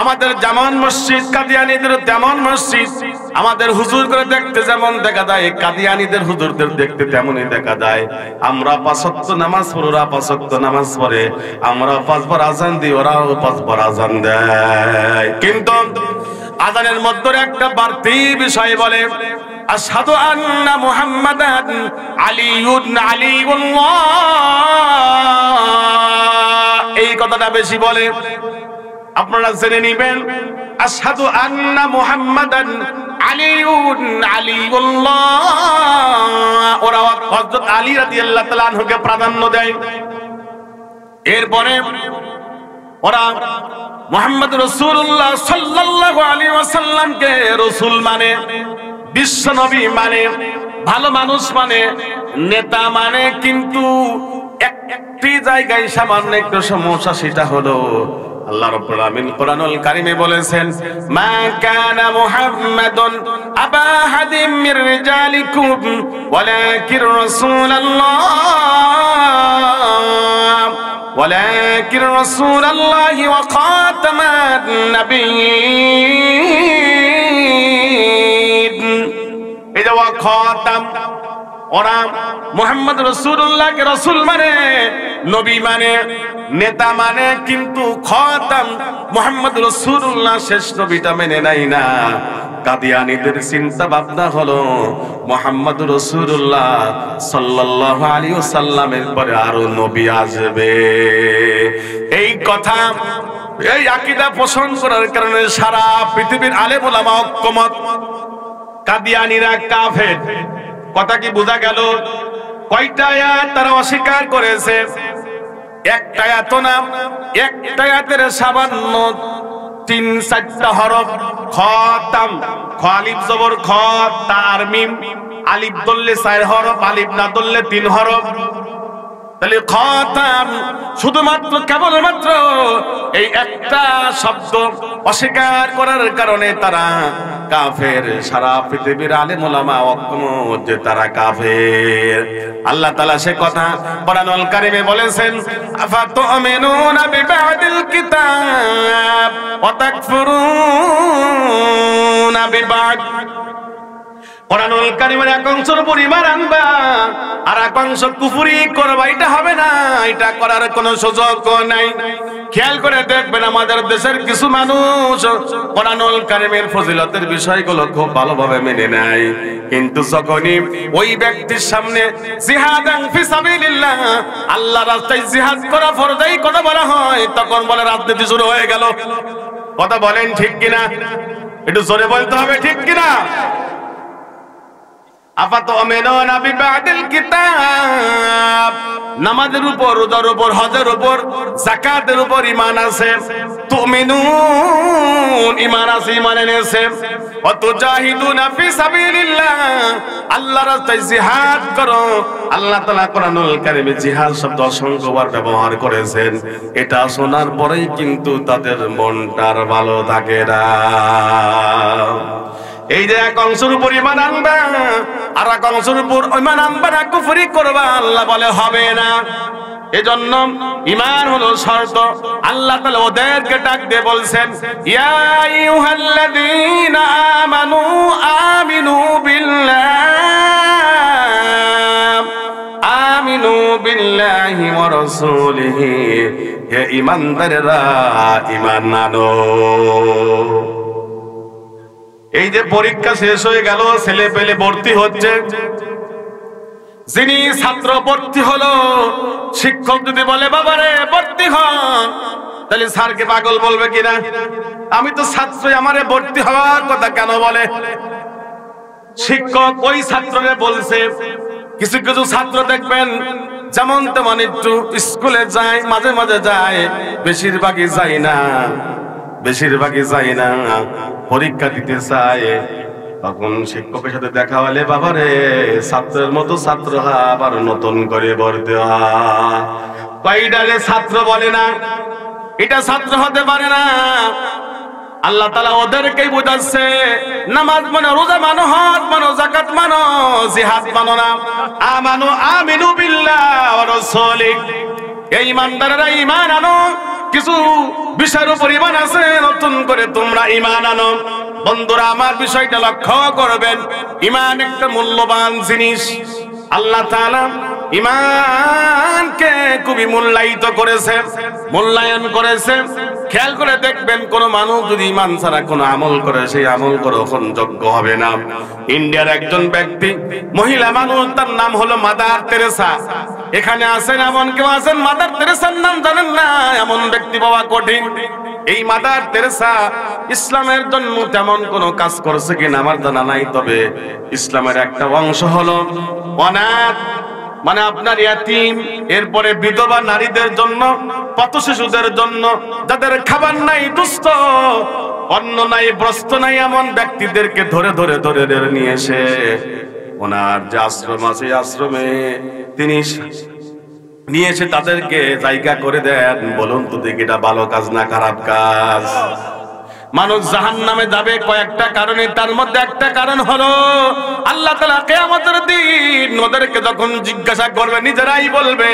আমাদের যেমন মসজিদ, কাদিয়ানিদেরও তেমন মসজিদ। আমাদের হুজুর করে দেখতে যেমন দেখা যায়, কাদিয়ানিদের হুজুরদের দেখতে তেমনই দেখা যায়। আমরা 5 ওয়াক্ত নামাজ পড়ি, ওরা 5 ওয়াক্ত নামাজ পড়ে। আমরা 5 বার আজান দিই, ওরাও 5 বার আজান দেয়। কিন্তু আজানের মধ্যে একটা বাড়তি বিষয় বলে, আশহাদু আন্না মুহাম্মাদান আলিউল্লাহ, এই কথাটা বেশি বলে। আপনারা জেনে নেবেন, আশহাদু আন্না মুহাম্মাদান আলিউল্লাহ, ওরা হযরত আলী রাদিয়াল্লাহু তাআলা আনহুকে প্রাধান্য দেয়। এরপরে ওরা মুহাম্মদ রাসূলুল্লাহ সাল্লাল্লাহু আলাইহি ওয়াসাল্লামকে রাসূল মানে, বিশ্ব নবী মানে, ভালো মানুষ মানে, নেতা মানে। কিন্তু একটি জায়গায় সামান্য একটু সমস্যা, সেটা হলো আল্লাহ রাব্বুল আলামিন কোরআনুল কারীমে বলেছেন, মা কানা মুহাম্মাদুন আবা হাদিম মির রিজালিকুম ওয়ালাকিন রাসূলুল্লাহ ওয়া খাতামান নাবিয়্যিন। এই যে ওয়া খাতাম, ওরা মুহাম্মদ রাসূলুল্লাহকে রাসূল মানে, নবী মানে, নেতা মানে, কিন্তু খাতাম মুহাম্মদ রাসূলুল্লাহ শেষ নবীটা মেনে নাই না। কাদিয়ানীদের চিন্তা ভাবনা হলো মুহাম্মদ রাসূলুল্লাহ সাল্লাল্লাহু আলাইহি ওয়াসাল্লামের পরে আরো নবী আসবে। এই কথা, এই আকীদা পোষণ করার কারণে সারা পৃথিবীর আলেম ওলামা ঐক্যমত, কাদিয়ানীরা কাফের। কথা কি বোঝা গেল? কয়টা আয়াত তারা অস্বীকার করেছে? একটা আয়াত না, একটা আয়াতের সামান্য 3-4টা হরফ। খাতাম, খ আলিফ জবর খ, তার মিম, আলিফ ধরলে 4 হরফ, আলিফ না ধরলে 3 হরফ। তাহলে খাতাম শুধুমাত্র কেবলমাত্র এই একটা শব্দ অস্বীকার করার কারণে তারা কাফের। সারা পৃথিবীর আলেম ওলামা ঐক্যমত যে তারা কাফের। আল্লাহ তাআলা সে কথা কোরআনুল কারীমে বলেছেন, আফাতুমিনুনা বিবাদিল কিতাব ওয়া তাকফুরুনা বিবাদ। কোরআনুল কারীমের এক অংশের উপর ঈমান আনবা আর এক অংশ কুফরি করবা, এটা হবে না, এটা করার কোনো সুযোগ নাই। খেয়াল করে দেখবেন, আমাদের দেশের কিছু মানুষ কোরআনুল কারীমের ফজিলতের বিষয়গুলো খুব ভালোভাবে মেনে নেয়, কিন্তু যখনই ওই ব্যক্তির সামনে জিহাদান ফি সাবিলিল্লাহ, আল্লাহর রাস্তায় জিহাদ করা ফরজ, এই কথা বলা হয়, তখন বলে রাজনীতি শুরু হয়ে গেল। কথা বলেন ঠিক কিনা? একটু জোরে বলতে হবে, ঠিক কিনা? আফাতুমিনুনা বিবাদিল কিতাব, নামাজের উপর, রোজার উপর, হজের উপর, যাকাতের উপর ঈমান আছে। তুমিনুন, ঈমান আছে, ঈমান এনেছে। ওয়া তুজাহিদুনা ফি সাবিলিল্লাহ, আল্লাহর রাস্তায় জিহাদ করো। আল্লাহ তাআলা কোরআনুল কারীমে জিহাদ শব্দ অসংখ্যবার ব্যবহার করেছেন। এটা শোনার পরেই কিন্তু তাদের মনটার ভালো থাকে না। এই যে এক অংশের উপর ঈমান আনবা আর এক অংশের উপর ঈমান আনবা না, কুফরি করবা, আল্লাহ বলে হবে না। এজন্য ঈমান হলো শর্ত। আল্লাহ তাআলা ওদেরকে ডাক দিয়ে বলছেন, ইয়া আইয়ুহাল্লাযীনা আমানু আমিনু বিল্লাহি ওয়া রাসূলিহি, হে ঈমানদাররা ঈমান আনো। এই যে পরীক্ষা শেষ হয়ে গেল, ছেলে পেলে ভর্তি হচ্ছে, যিনি ছাত্র ভর্তি হলো, শিক্ষক যদি বলে বাবারে ভর্তি হন, তাহলে স্যারকে পাগল বলবে কিনা? আমি তো ছাত্র, আমারে ভর্তি হওয়ার কথা কেন বলে? শিক্ষক ওই ছাত্ররে বলছে। কিছু কিছু ছাত্র দেখবেন যেমন তেমন একটু স্কুলে যায়, মাঝে মাঝে যায়, বেশিরভাগই যায় না, পরীক্ষা দিতে চায়। তখন শিক্ষকের সাথে দেখা হলে বাবারে ছাত্রের মতো ছাত্র আবার নতুন করে ভর্তি হয়। কয়টারে ছাত্র বলে না, এটা ছাত্র হতে পারে না। আল্লাহ তাআলা ওদেরকেই বোঝাচ্ছে, নামাজ মানো, রোজা মানো, হজ মানো, যাকাত মানো, জিহাদ মানো না। আমিনু বিল্লাহ ওয়া রাসূলিহি, এই ইমানদাররা ঈমান আনো। কিছু বিষয়ের উপর ঈমান আছে, নতুন করে তোমরা ঈমান আনো। বন্ধুরা আমার বিষয়টা লক্ষ্য করবেন, ঈমান একটা মূল্যবান জিনিস। আল্লাহ তাআলা ঈমানকে খুবই মূল্যায়ন করেছে। খেয়াল করে দেখবেন, কোন মানুষ যদি ঈমান ছাড়া কোন আমল করে, সেই আমল গ্রহণযোগ্য হবে না। ইন্ডিয়ার একজন ব্যক্তি, মহিলা মানুষ, তার নাম হলো মাদার তেরেসা। এখানে আছেন এমন কেউ আছেন মাদার তেরেসার নাম জানেন না? এমন ব্যক্তি পাওয়া কঠিন। এই মাদার তেরেসা ইসলামের জন্য তেমন কোন কাজ করছে কিনা আমার জানা নাই, তবে ইসলামের একটা অংশ হলো অনাথ, মানে আপনার ইয়াতীম, এরপরে বিধবা নারীদের জন্য, পথ শিশুদের জন্য, যাদের খাবার নাই, দুস্থ, অন্ন নাই, বস্ত্র নাই, এমন ব্যক্তিদেরকে ধরে ধরে ধরে ধরে নিয়ে এসে ওনার যে আশ্রম আছে, আশ্রমে তিনি নিয়ে এসে তাদেরকে জায়গা করে দেন। বলুন তো দেখি, এটা ভালো কাজ না খারাপ কাজ? মানুষ জাহান্নামে যাবে কয়েকটা কারণে, তার মধ্যে একটা কারণ হলো আল্লাহ তাআলা কিয়ামতের দিন ওদেরকে যখন জিজ্ঞাসা করবে, নিজেরাই বলবে,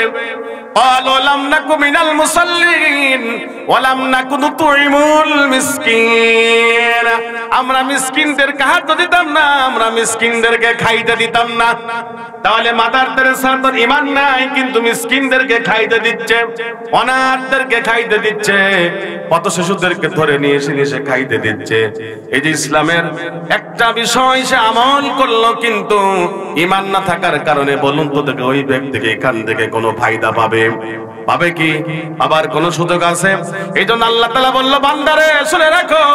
ক্বালু লাম নাকু মিনাল মুসাল্লিন ওয়া লাম নাকু নুতঈমুল মিসকিন, আমরা মিসকিনদেরকে হাত দিতাম না, আমরা মিসকিনদেরকে খাইতে দিতাম না। তাহলে মাদার তেরেসা তো ঈমান নাই, কিন্তু মিসকিনদেরকে খাইতে দিচ্ছে, অনাথদেরকে খাইতে দিচ্ছে, পথ শিশুদেরকে ধরে নিয়ে এসে খাইতে দিচ্ছে। এই যে ইসলামের একটা বিষয় সে আমল করলো, কিন্তু ঈমান না থাকার কারণে, বলুন তো দেখে ওই ব্যক্তিকে এখান থেকে কোনো ফায়দা পাবে কি? আবার কোন সুযোগ আছে? এই জন্য আল্লাহ তাআলা বলল, বান্দারে শুনে রাখো,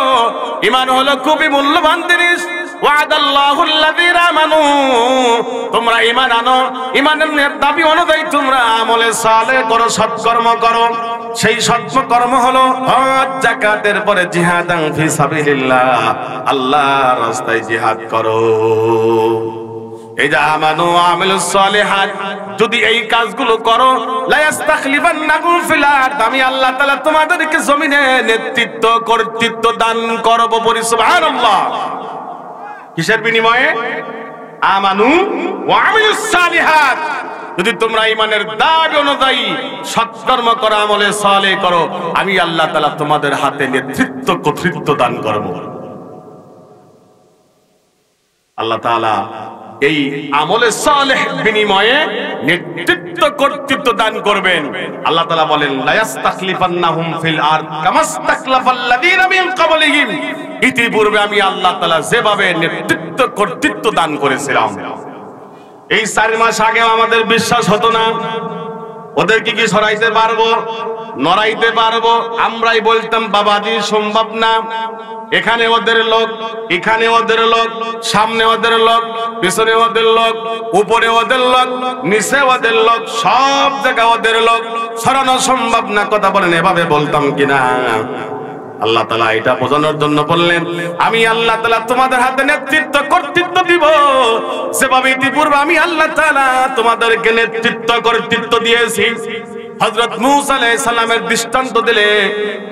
ঈমান হলো খুবই মূল্যবান জিনিস। ওয়াদাল্লাহুল্লাযীনা আমানু, তোমরা ঈমান আনো, ঈমানের দাবি অনুযায়ী তোমরা আমলে সালেহ করো, সৎকর্ম করো। সেই সৎকর্ম হলো হজ, যাকাতের পরে জিহাদান ফি সাবিলিল্লাহ, আল্লাহর রাস্তায় জিহাদ করো। এই যে আমানু আমিলুস সালিহাত, যদি এই কাজগুলো করো, লা ইস্তাখলিফান্নাকুম ফিল আরদ, আমি আল্লাহ তাআলা তোমাদেরকে জমিনে নেতৃত্ব, কর্তৃত্ব দান করব। বলি সুবহানাল্লাহ। কিসের বিনিময়ে? আমানু ওয়া আমিলুস সালিহাত, যদি তোমরা ঈমানের দাবি অনুযায়ী সৎকর্ম করো, আমলে সালেহ করো, আমি আল্লাহ তাআলা তোমাদের হাতে নেতৃত্ব, কর্তৃত্ব দান করব। আল্লাহ তাআলা এই আমলে সালেহ বিনিময়ে নেতৃত্ব, কর্তৃত্ব দান করবেন। আল্লাহ তাআলা বলেন, লা ইস্তাখলিফান্নাহুম ফিল আরদ কামাস্তাখলাফাল্লাযীনা মিন ক্বাবলিহিম, ইতিপূর্বে আমি আল্লাহ তাআলা যেভাবে নেতৃত্ব, কর্তৃত্ব দান করেছিলাম। এই 4 মাস আগে আমাদের বিশ্বাস হতো না, ওদেরকে কি সরাইতে পারবো, নড়াইতে পারবো? আমরাই বলতাম বাবাজি সম্ভব না। এখানে ওদের লোক, এখানে ওদের লোক, সামনে ওদের লোক, পিছনে ওদের লোক, উপরে ওদের লোক, নিচে ওদের লোক, সব জায়গায় ওদের লোক, সরানো সম্ভব না। কথা বলেন, এভাবে বলতাম কিনা? আল্লাহ তাআলা এটা বোঝানোর জন্য বললেন, আমি আল্লাহ তাআলা তোমাদের হাতে নেতৃত্ব, কর্তৃত্ব দিব, সেভাবে ইতিপূর্বে আমি আল্লাহ তাআলা তোমাদেরকে নেতৃত্ব, কর্তৃত্ব দিয়েছি। হযরত মূসা আলাইহিস সালামের দৃষ্টান্ত দিলে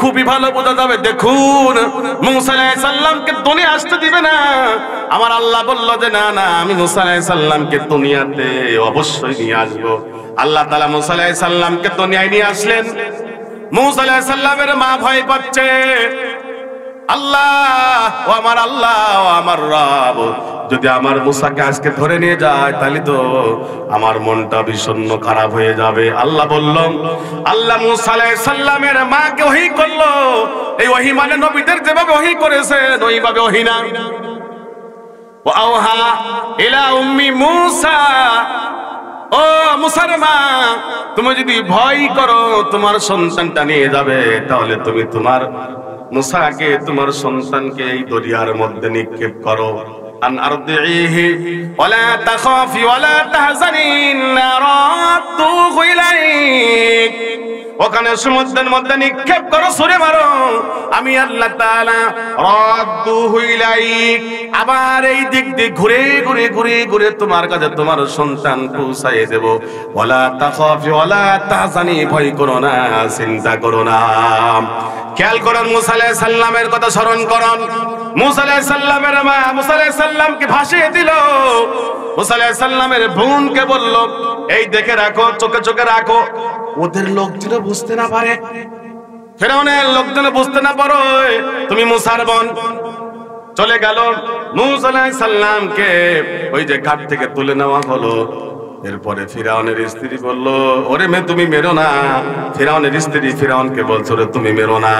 খুবই ভালো বোঝা যাবে। দেখুন, মূসা আলাইহিস সালামকে দুনিয়া আসতে দিবে না, আমার আল্লাহ বলল যে না না, আমি মূসা আলাইহিস সালামকে দুনিয়াতে অবশ্যই নিয়ে আসবো। আল্লাহ তাআলা মূসা আলাইহিস সালামকে দুনিয়ায় নিয়ে আসলেন। মূসা আলাইহিস সালামের মা ভয় পাচ্ছে, আল্লাহ ও আমার আল্লাহ ও আমার রব, যদি আমার মূসাকে আজকে ধরে নিয়ে যায় তাহলে তো আমার মনটা ভীষণ খারাপ হয়ে যাবে। আল্লাহ বলল, আল্লাহ মূসা আলাইহিস সালামের মাকে ওহী করলো। এই ওহী মানে নবীদের যেভাবে ওহী করেছেন ওইভাবে ওহী না। ওয়া আওহা ইলা উম্মি মূসা, ও মুসার মা, তুমি যদি ভয় করো তোমার সন্তানটা নিয়ে যাবে, তাহলে তুমি তোমার মুসাকে, তোমার সন্তানকে এই দরিয়ার মধ্যে নিক্ষেপ করো। আন আরদিহি ওয়ালা তাখাফি ওয়ালা তাহজানি ইন্না রাদ্দুহু ইলাইক, ওখানে সমুদ্রের মধ্যে নিক্ষেপ করো, ছুঁড়ে মারো, আমি আল্লাহ তাআলা রাদ্দুহু ইলাইক, আবার এই দিক দিয়ে ঘুরে ঘুরে ঘুরে ঘুরে তোমার কাছে তোমার সন্তান পৌঁছায় দেব। ওয়ালা তাখাফি ওয়ালা তাহজানি, ভয় করো না, চিন্তা করো না। খেয়াল করুন, মুসা আলাইহিস সালামের কথা স্মরণ করুন। মুসা আলাইহিস সালামের মা মুসা আলাইহিস সালামকে ভাসিয়ে দিল। মুসা আলাইহিস সালামের বোনকে বলল, এই দেখে রাখো, চোখে চোখে রাখো, ওদের লোকজন বুঝতে না পারে, ফেরাউনের লোকজন বুঝতে না পারো তুমি মুসার বোন। চলে গেল। মুসা আলাইহিস সালামকে ওই যে ঘাট থেকে তুলে নেওয়া হলো। এরপরে ফিরাউনের স্ত্রী বলল, ওরে মেয়ে তুমি মেরো না। ফিরাউনের স্ত্রী ফিরাউনকে বলছো, রে তুমি মেরো না,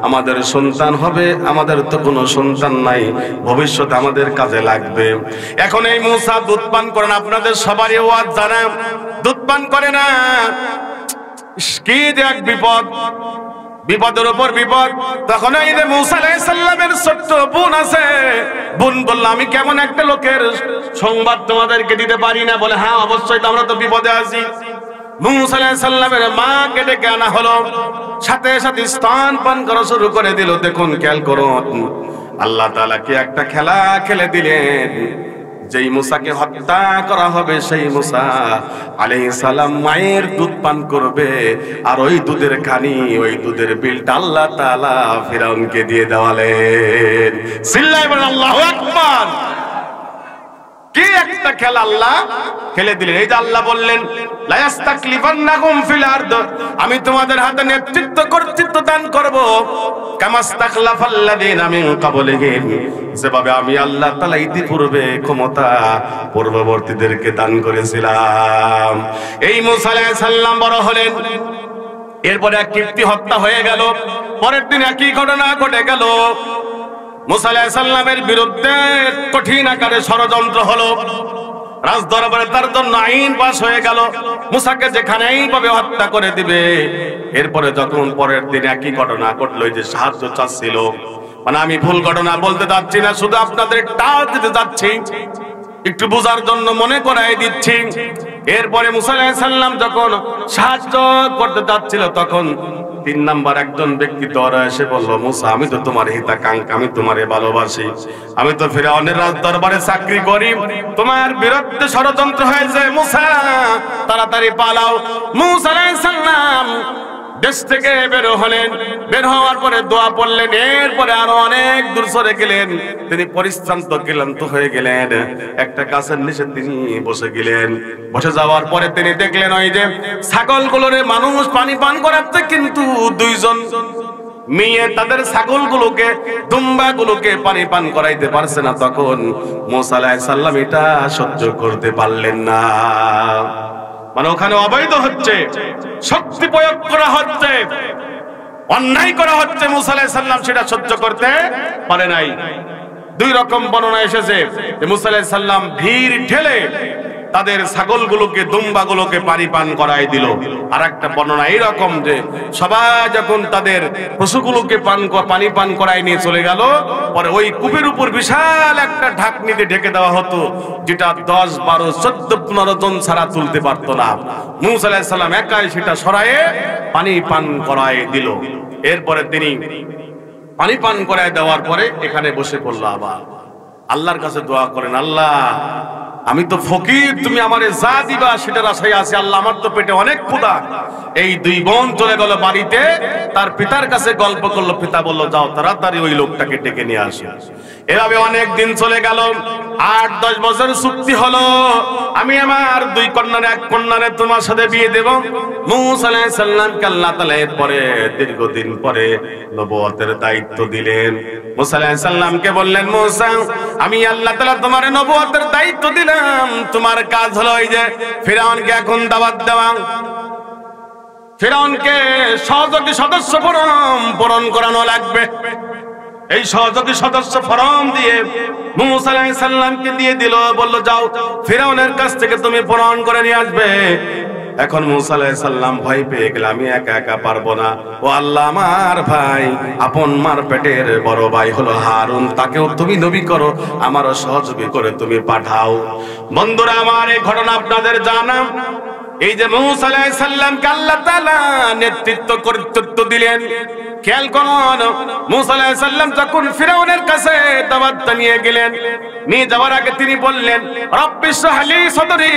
আমাদের সন্তান হবে, আমাদের তো কোনো সন্তান নাই, ভবিষ্যতে আমাদের কাজে লাগবে। এখন এই মুসা দুধ পান করেন, আপনাদের সবারই ওয়াজ জানা, দুধ পান করে না, কি যে এক বিপদ, বিপদের উপর বিপদ। তখন এই যে মুসা আলাইহিস সালামের ছোট্ট বোন আছে, বোন বলল, আমি কেমন একটা লোকের সংবাদ তোমাদেরকে দিতে পারি না। বলে, হ্যাঁ অবশ্যই, তো আমরা তো বিপদে আছি। মুসা আলাইহিস সালামের মাকে ডেকে আনা হলো, সাথে সাথে স্তন পান করা শুরু করে দিল। দেখুন, খেয়াল করুন, আল্লাহ তাআলা কি একটা খেলা খেলে দিলেন। যেই মুসাকে হত্যা করা হবে, সেই মুসা আলাইহিস সালাম মায়ের দুধ পান করবে, আর ওই দুধের খানি, ওই দুধের বিলটা আল্লাহ তাআলা ফিরাউনকে দিয়ে দেওয়ালেন। চিল্লায় বলেন আল্লাহু আকবার। কি একটা খেলা আল্লাহ খেলে দিলেন। এই যে আল্লাহ বললেন, লা ইস্তাকলিফান্নাকুম ফিল আরদ, আমি তোমাদের হাতে নেতৃত্ব কর্তৃত্ব দান করব, কামাস্তাখলাফাল্লাযীনা মিন ক্বাবলিহিম, যেভাবে আমি আল্লাহ তাআলা ইতিপূর্বে ক্ষমতা পূর্ববর্তীদেরকে দান করেছিলাম। এই মুসা আলাইহিস সালাম বড় হলেন, এরপরে এক কীর্তি হত্যা হয়ে গেল। পরের দিন একই ঘটনা ঘটে গেল। মুসা আলাইহিস সালামের বিরুদ্ধে কঠিন আকারে ষড়যন্ত্র হলো। রাজদরবারে তার জন্য আইন পাস হয়ে গেল, মুসাকে যেখানেই পাবে হত্যা করে দিবে। এরপরে যখন পরের দিন একই ঘটনা ঘটলো, যে সাহায্য চাচ্ছিল, মানে আমি ভুল ঘটনা বলতে যাচ্ছি না, শুধু আপনাদের টাল দিতে যাচ্ছি, একটু বোঝার জন্য মনে করাই দিচ্ছি। এরপরে মুসা আলাইহিস সালাম যখন সাহায্য করতে যাচ্ছিল, তখন 3 নাম্বার একজন ব্যক্তি দৌড়ে এসে বলল, মুসা, আমি তো তোমার হিতাকাঙ্ক্ষী, আমি তোমারে ভালোবাসি, আমি তো ফিরআউনের রাজ দরবারে চাকরি করি, তোমার বিরুদ্ধে ষড়যন্ত্র হয়েছে, মুসা তাড়াতাড়ি পালাও। মুসা আলাইহিস সালাম দেশ থেকে বের হলেন। বের হওয়ার পরে দোয়া পড়লেন। এরপরে আরো অনেক দূর সরে গেলেন। তিনি পরিশ্রান্ত ক্লান্ত হয়ে গেলেন। একটা গাছের নিচে তিনি বসে গেলেন। বসে যাওয়ার পরে তিনি দেখলেন, ওই যে ছাগলগুলোরে মানুষ পানি পান করাচ্ছে, কিন্তু 2 জন মেয়ে তাদের ছাগলগুলোকে, দুম্বাগুলোকে পানি পান করাইতে পারছে না। তখন মুসা আলাইহিস সালাম এটা সহ্য করতে পারলেন না। মানে ওখানে অবৈধ হচ্ছে, শক্তি প্রয়োগ করা হচ্ছে, অন্যায় করা হচ্ছে, মুসা আলাইহিস সালাম সেটা সহ্য করতে পারে নাই। 2 রকম বর্ণনা এসেছে যে মুসা আলাইহিস সালাম ভিড় ঠেলে তাদের ছাগলগুলোকে, দুম্বাগুলোকে পানি পান করাই দিল। আর একটা বর্ণনা এইরকম যে সবাই যখন তাদের পশুগুলোকে পানি পান করাই নিয়ে চলে গেল, পরে ওই কূপের উপর বিশাল একটা ঢাকনিতে ঢেকে দেওয়া হতো, যেটা 10, 12, 14, 15 জন ছাড়া তুলতে পারতো না। মুসা আলাইহিস সালাম একাই সেটা সরায়ে পানি পান করাই দিল। এরপরে তিনি পানি পান করাই দেওয়ার পরে এখানে বসে পড়ল। আবার আল্লাহর কাছে দোয়া করেন, আল্লাহ আমি তো ফকির, তুমি আমারে যা দিবা সেটার আশায় আছি, আল্লাহ আমার তো পেটে অনেক ক্ষুধা। এই 2 বোন চলে গেল বাড়িতে, তার পিতার কাছে গল্প করলো। পিতা বলল, যাও তাড়াতাড়ি ওই লোকটাকে ডেকে নিয়ে আসো। এভাবে অনেক দিন চলে গেল। 8-10 বছর চুক্তি হলো, আমি আমার 2 কন্যার 1 কন্যারে তোমার সাথে বিয়ে দেব। মুসা আলাইহিস সালামকে আল্লাহ তাআলা এরপরে দীর্ঘদিন পরে নবুয়তের দায়িত্ব দিলেন। মুসা আলাইহিস সালামকে বললেন, মুসা, আমি আল্লাহ তাআলা তোমার নবুয়তের দায়িত্ব দিলাম, তোমার কাজ হলো এই যে ফিরআউনকে এখন দাওয়াত দেওয়া, ফিরআউনকে সহযোগী সদস্য পূরণ করানো লাগবে। এই সহযোগী সদস্য ফরম দিয়ে মুসা আলাইহিস সালামকে দিয়ে দিল, বলল যাও ফিরআউনের কাছ থেকে তুমি প্রমাণ করে নিয়ে আসবে। এখন মুসা আলাইহিস সালাম ভয় পেয়ে গেল, আমি একা একা পারবো না। ও আল্লাহ, আমার ভাই আপন মার পেটের বড় ভাই হলো হারুন, তাকেও তুমি নবী করো, আমারও সহযোগী করে তুমি পাঠাও। বন্ধুরা আমার, এই ঘটনা আপনাদের জানা। এই যে মুসা আলাইহিস সালামকে আল্লাহ তাআলা কর্তৃত্ব দিলেন, খেয়াল করুন। মুসা আলাইহিস সালাম যখন ফিরআউনের কাছে দাওয়াত নিয়ে গেলেন, নিয়ে যাওয়ার আগে তিনি বললেন, রব্বিশ ইশরাহ লি সাদরি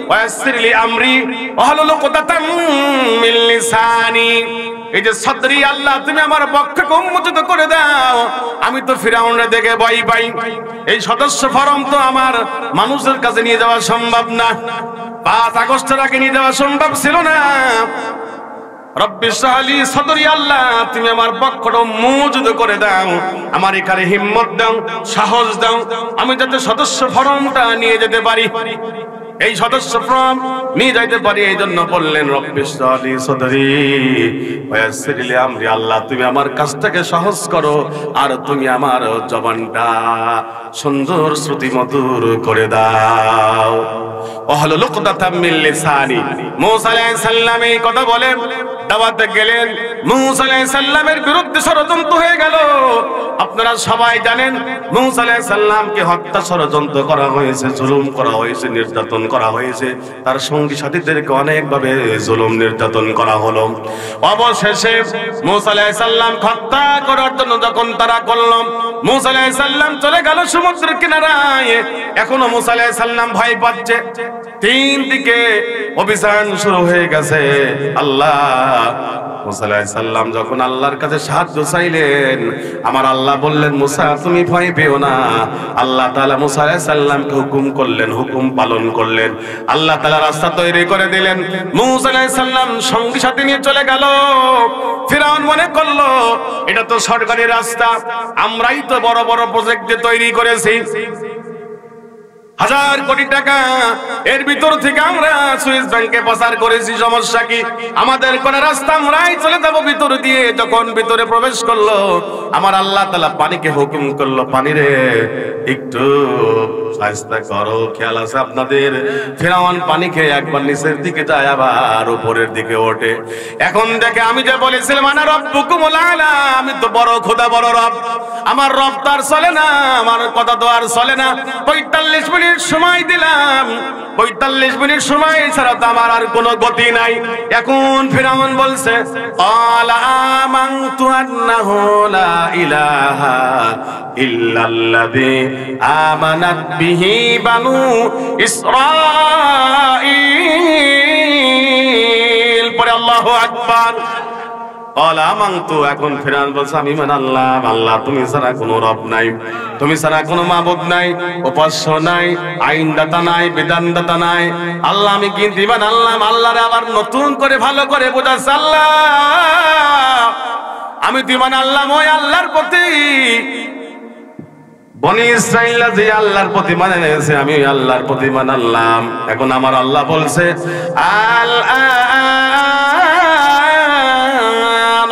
ওয়া ইয়াসসির লি আমরি ওয়াহলুল উকদাতাম মিন লিসানি। এই যে সাদরি, আল্লাহ তুমি আমার বক্ষকে উন্মোচিত করে দাও, আমি তো ফিরআউনের দেখে ভয় পাই। এই সদস্য ফরম তো আমার মানুষের কাছে নিয়ে যাওয়া সম্ভব না, 5 আগস্টের আগে নিয়ে যাওয়া সম্ভব ছিল না। রব্বি ইশরাহ লি সাদরি, আল্লাহ তুমি আমার বক্ষটা উন্মোচিত করে দাও, আমার এখানে হিম্মত দাও, সাহস দাও, আমি যাতে সদস্য ফরমটা নিয়ে যেতে পারি, এই সদস্য ফরম নিয়ে যাইতে পারি। এই জন্য বললেন রব্বি ইশরাহ লি সাদরি ওয়া ইয়াসসির লি আমরি, আল্লাহ তুমি আমার কাজটাকে সহজ করো, আর তুমি আমার জবানটা সুন্দর শ্রুতি মধুর করে দাও। ওয়াহলুল উকদাতাম মিন লিসানি। মুসা আলাইহিস সালাম এই কথা বলে দাওয়াতে গেলেন। মুসা আলাইহিস সালামের বিরুদ্ধে ষড়যন্ত্র হয়ে গেল। আপনারা সবাই জানেন মুসা আলাইহিস সালামকে হত্যা ষড়যন্ত্র করা হয়েছে, জুলুম করা হয়েছে, নির্যাতন করা হয়েছে, তার সঙ্গী সাথীদেরকে অনেকভাবে জুলুম নির্যাতন করা হলো। অবশেষে মুসা আলাইহিস সালাম হত্যা করার জন্য যখন তারা করল, মুসা আলাইহিস সালাম চলে গেল সমুদ্রের কিনারায়। এখনো মুসা আলাইহিস সালাম ভয় পাচ্ছে, 3 দিকে অভিযান শুরু হয়ে গেছে। আল্লাহ মুসা আলাইহিস সালাম যখন আল্লাহর কাছে সাহায্য চাইলেন, আমার আল্লাহ বললেন মুসা তুমি ভয় পেও না। আল্লাহ তাআলা মুসা আলাইহিস সালামকে হুকুম করলেন, হুকুম পালন করলেন। আল্লাহ তাআলা রাস্তা তৈরি করে দিলেন। মুসা আলাইহিস সালাম সঙ্গী সাথী নিয়ে চলে গেল। ফিরআউন মনে করলো এটা তো সরকারি রাস্তা, আমরাই তো বড় বড় প্রজেক্ট দিয়ে তৈরি করেছি, 1000 কোটি টাকা এর ভিতর থেকে আমরা সুইস ব্যাংকে পাচার করেছি, সমস্যা কি? আমাদের কোন রাস্তা আমরাই চলে যাব ভিতর দিয়ে। যখন ভিতরে প্রবেশ করলো, আমার আল্লাহ তাআলা পানিকে হুকুম করলো, পানি রে একটু শায়েস্তা করো। খেয়াল আছে আপনাদের? ফিরআউন পানি খেয়ে একবার নিচের দিকে যায়, আবার উপরের দিকে ওঠে। এখন দেখে আমি যে বলেছিলাম আনা রব্বুকুমুল আলা, আমি তো বড় খোদা, বড় রব, আমার রব তো আর চলে না, আমার কথা তো আর চলে না। 45 মিনিট সময় দিলাম, 45 মিনিট সময় ছাড়া তো আমার আর কোনো গতি নাই। এখন ফিরআউন বলছে আলা আমানতু আন্নাহু লা ইলাহা ইল্লাল্লাযী আমানাত বিহি বানু ইসরাঈল। পরে আল্লাহু আকবার। এখন ফিরআউন বলছে আমি মানলাম, আল্লাহ তুমি ছাড়া কোনো রব নাই, তুমি ছাড়া কোনো মাবুদ নাই, উপাস্য নাই, আইনদাতা নাই, বিধানদাতা নাই। আল্লাহ আমি কিন্তু মানলাম। আল্লাহরে আবার নতুন করে ভালো করে বোঝাচ্ছে, আল্লাহ আমি তো মানলাম ওই আল্লাহর প্রতি, বনি ইসরাঈল যে আল্লাহর প্রতি মানে নিয়েছে, আমি আল্লাহর প্রতি মানলাম। এখন আমার আল্লাহ বলছে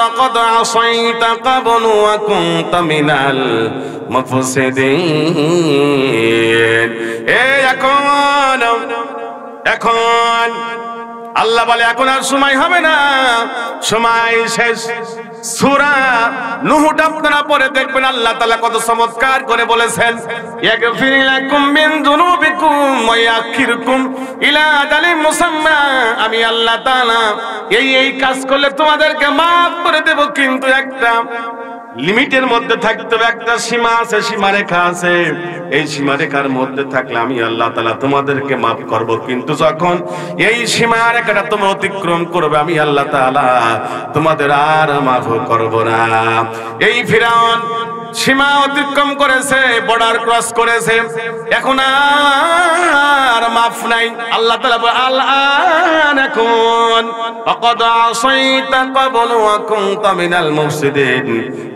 لقد عصيت قبل وكنت من المفسدين। এখন আল্লাহ বলে এখন আর সময় হবে না, সময় শেষ। সূরা নূহটা আপনারা পরে দেখবেন, আল্লাহ তাআলা কত চমৎকার করে বলেছেন, ইয়াগফির লাকুম মিন যুনুবিকুম ওয়া ইয়াখিরকুম ইলা আজালিন মুসাম্মা। আমি আল্লাহ তাআলা এই কাজ করলে তোমাদেরকে মাফ করে দেব, কিন্তু একটা লিমিটের মধ্যে থাকতে হবে, একটা সীমা আছে, সীমারেখা আছে। এই সীমারেখার মধ্যে থাকলে আমি আল্লাহ তাআলা তোমাদেরকে মাফ করব, কিন্তু যখন এই সীমারেখাটা তোমরা অতিক্রম করবে, আমি আল্লাহ তাআলা তোমাদের আর মাফ করব না। এই ফিরআউন সীমা অতিক্রম করেছে, বর্ডার ক্রস করেছে, এখন আর মাফ নাই। আল্লাহ তাআলা আল-আন এখন ফাকাদ আসাইতা ক্বাবলু ওয়া কুনতা মিনাল মুফসিদিন।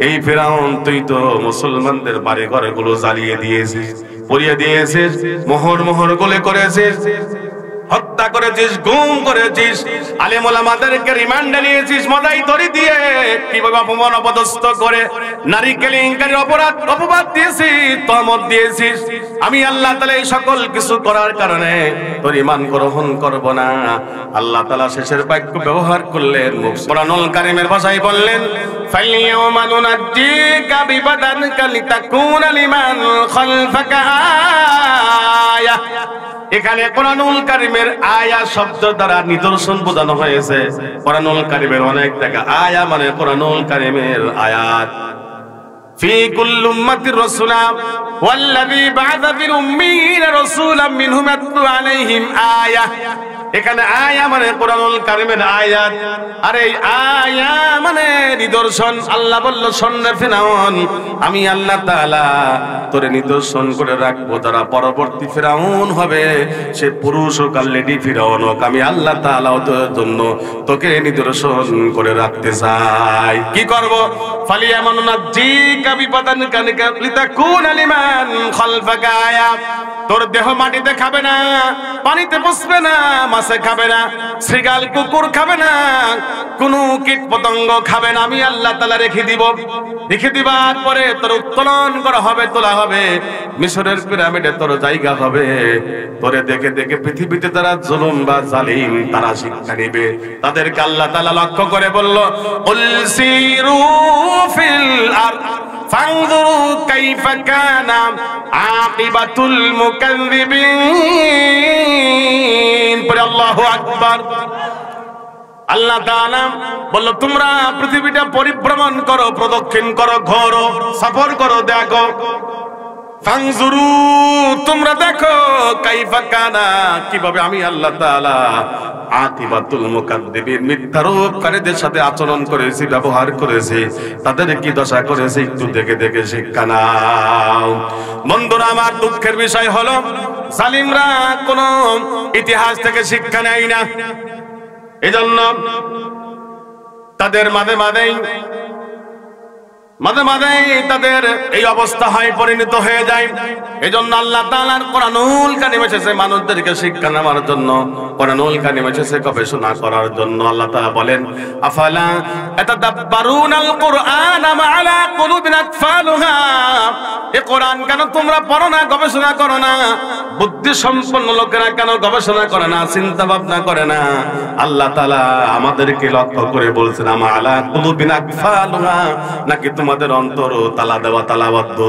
এই ফিরআউন তুই তো মুসলমানদের বাড়ি ঘরগুলো জ্বালিয়ে দিয়েছিস, পুড়িয়ে দিয়েছিস, মোহর মোহর গলে করেছিস, হত্যা করে করেছিস, গুম করেছিস, আলেম ওলামাদেরকে রিমান্ডে নিয়েছিস মদাই ধরে দিয়ে, কিভাবে অপমান অপদস্থ করে নারী কেলেঙ্কারির অপবাদ দিয়েছিস, তহমত দিয়েছিস। আমি আল্লাহ তাআলা এই সকল কিছু করার কারণে তোর ঈমান গ্রহণ করব না। আল্লাহ তাআলা শেষের বাক্য ব্যবহার করলেন, কোরআনুল কারীমের ভাষায় বললেন, ফালিয়াউমা নুনাজ্জিকা বিবাদানিকা লিতাকুনা লিমান খালফাকা আয়া। এখানে কোরআনুল কারীমের আয়া শব্দ দ্বারা নিদর্শন বোঝানো হয়েছে। কোরআনুল কারীমের অনেক জায়গা আয়া মানে কোরআনুল কারীমের আয়াত। ফি কুল্লি উম্মাতির রাসূলা ওয়াল্লাযী বা'আসা ফিল উম্মিয়িনা রাসূলাম মিনহুম ইয়াতলু আলাইহিম আয়া। এখানে আয়া মানে কোরআনুল কারীমের আয়াত, আর এই আয়া মানে নিদর্শন। আল্লাহ বলল, শোন রে ফিরআউন, আমি আল্লাহ তাআলা তোরে নিদর্শন করে রাখবো। যারা পরবর্তী ফিরআউন হবে, সে পুরুষ হোক আর লেডি ফিরআউন হোক, আমি আল্লাহ তাআলা তোর জন্য তোকে নিদর্শন করে রাখতে চাই। কি করব? ফালিয়ামানুনাজ্জিকা বিবাদানিকা লিতাকুনা লিমান খালফাকা আয়া। তোর দেহ মাটিতে খাবে না, পানিতে বসবে না, মাছে খাবে না, শৃগাল কুকুর খাবে না, কোন কীট পতঙ্গ খাবে না। আমি আল্লাহ তাআলা রেখে দিব। রেখে দিবার পরে তোর উত্তোলন করা হবে, তোলা হবে, মিশরের পিরামিডে তোর জায়গা হবে। তোরে দেখে দেখে পৃথিবীতে যারা জুলুম বা জালিম তারা শিক্ষা নিবে। তাদেরকে আল্লাহ তাআলা লক্ষ্য করে বলল, কুল সিরু ফিল আরদ ফানজুরু কাইফা কানা আকিবাতুল মুকাজ্জিবিন। পরে আল্লাহু আকবার। আল্লাহ তাআলা বলল, তোমরা পৃথিবীটা পরিভ্রমণ করো, প্রদক্ষিণ করো, ঘোরো, সফর করো, দেখো। ফানজুরু, তোমরা দেখো, কাইফা কানা, কিভাবে আমি আল্লাহ তাআলা আকিবাতুল মুকাদ্দিবিন, মিথ্যারোপকারীদের সাথে আচরণ করেছি, ব্যবহার করেছি, তাদের কি দশা করেছি, একটু দেখে দেখে শিক্ষা নাও। বন্ধুরা আমার, দুঃখের বিষয় হলো জালিমরা কোন ইতিহাস থেকে শিক্ষা নেয় না। এজন্য তাদের মাঝে মাঝে তাদের এই অবস্থা হয়, পরিণত হয়ে যায়। এজন্য আল্লাহ তাআলার কোরআনুল কারীম এসেছে মানুষদেরকে শিক্ষা নেওয়ার জন্য, কোরআনুল কারীম এসেছে গবেষণা করার জন্য। আল্লাহ তাআলা বলেন, আফালা ইয়াতাদাব্বারুনাল কুরআন আম আলা কুলুবিন আকফালুহা। এই কোরআন কেন তোমরা পড়ো না, গবেষণা করো না? বুদ্ধি সম্পন্ন লোকেরা কেন গবেষণা করে না, চিন্তা ভাবনা করে না? আল্লাহ তাআলা আমাদেরকে লক্ষ্য করে বলছেন, আম আলা কুলুবিন আকফালুহা, নাকি তোমাদের অন্তর তালা দেওয়া, তালাবদ্ধ?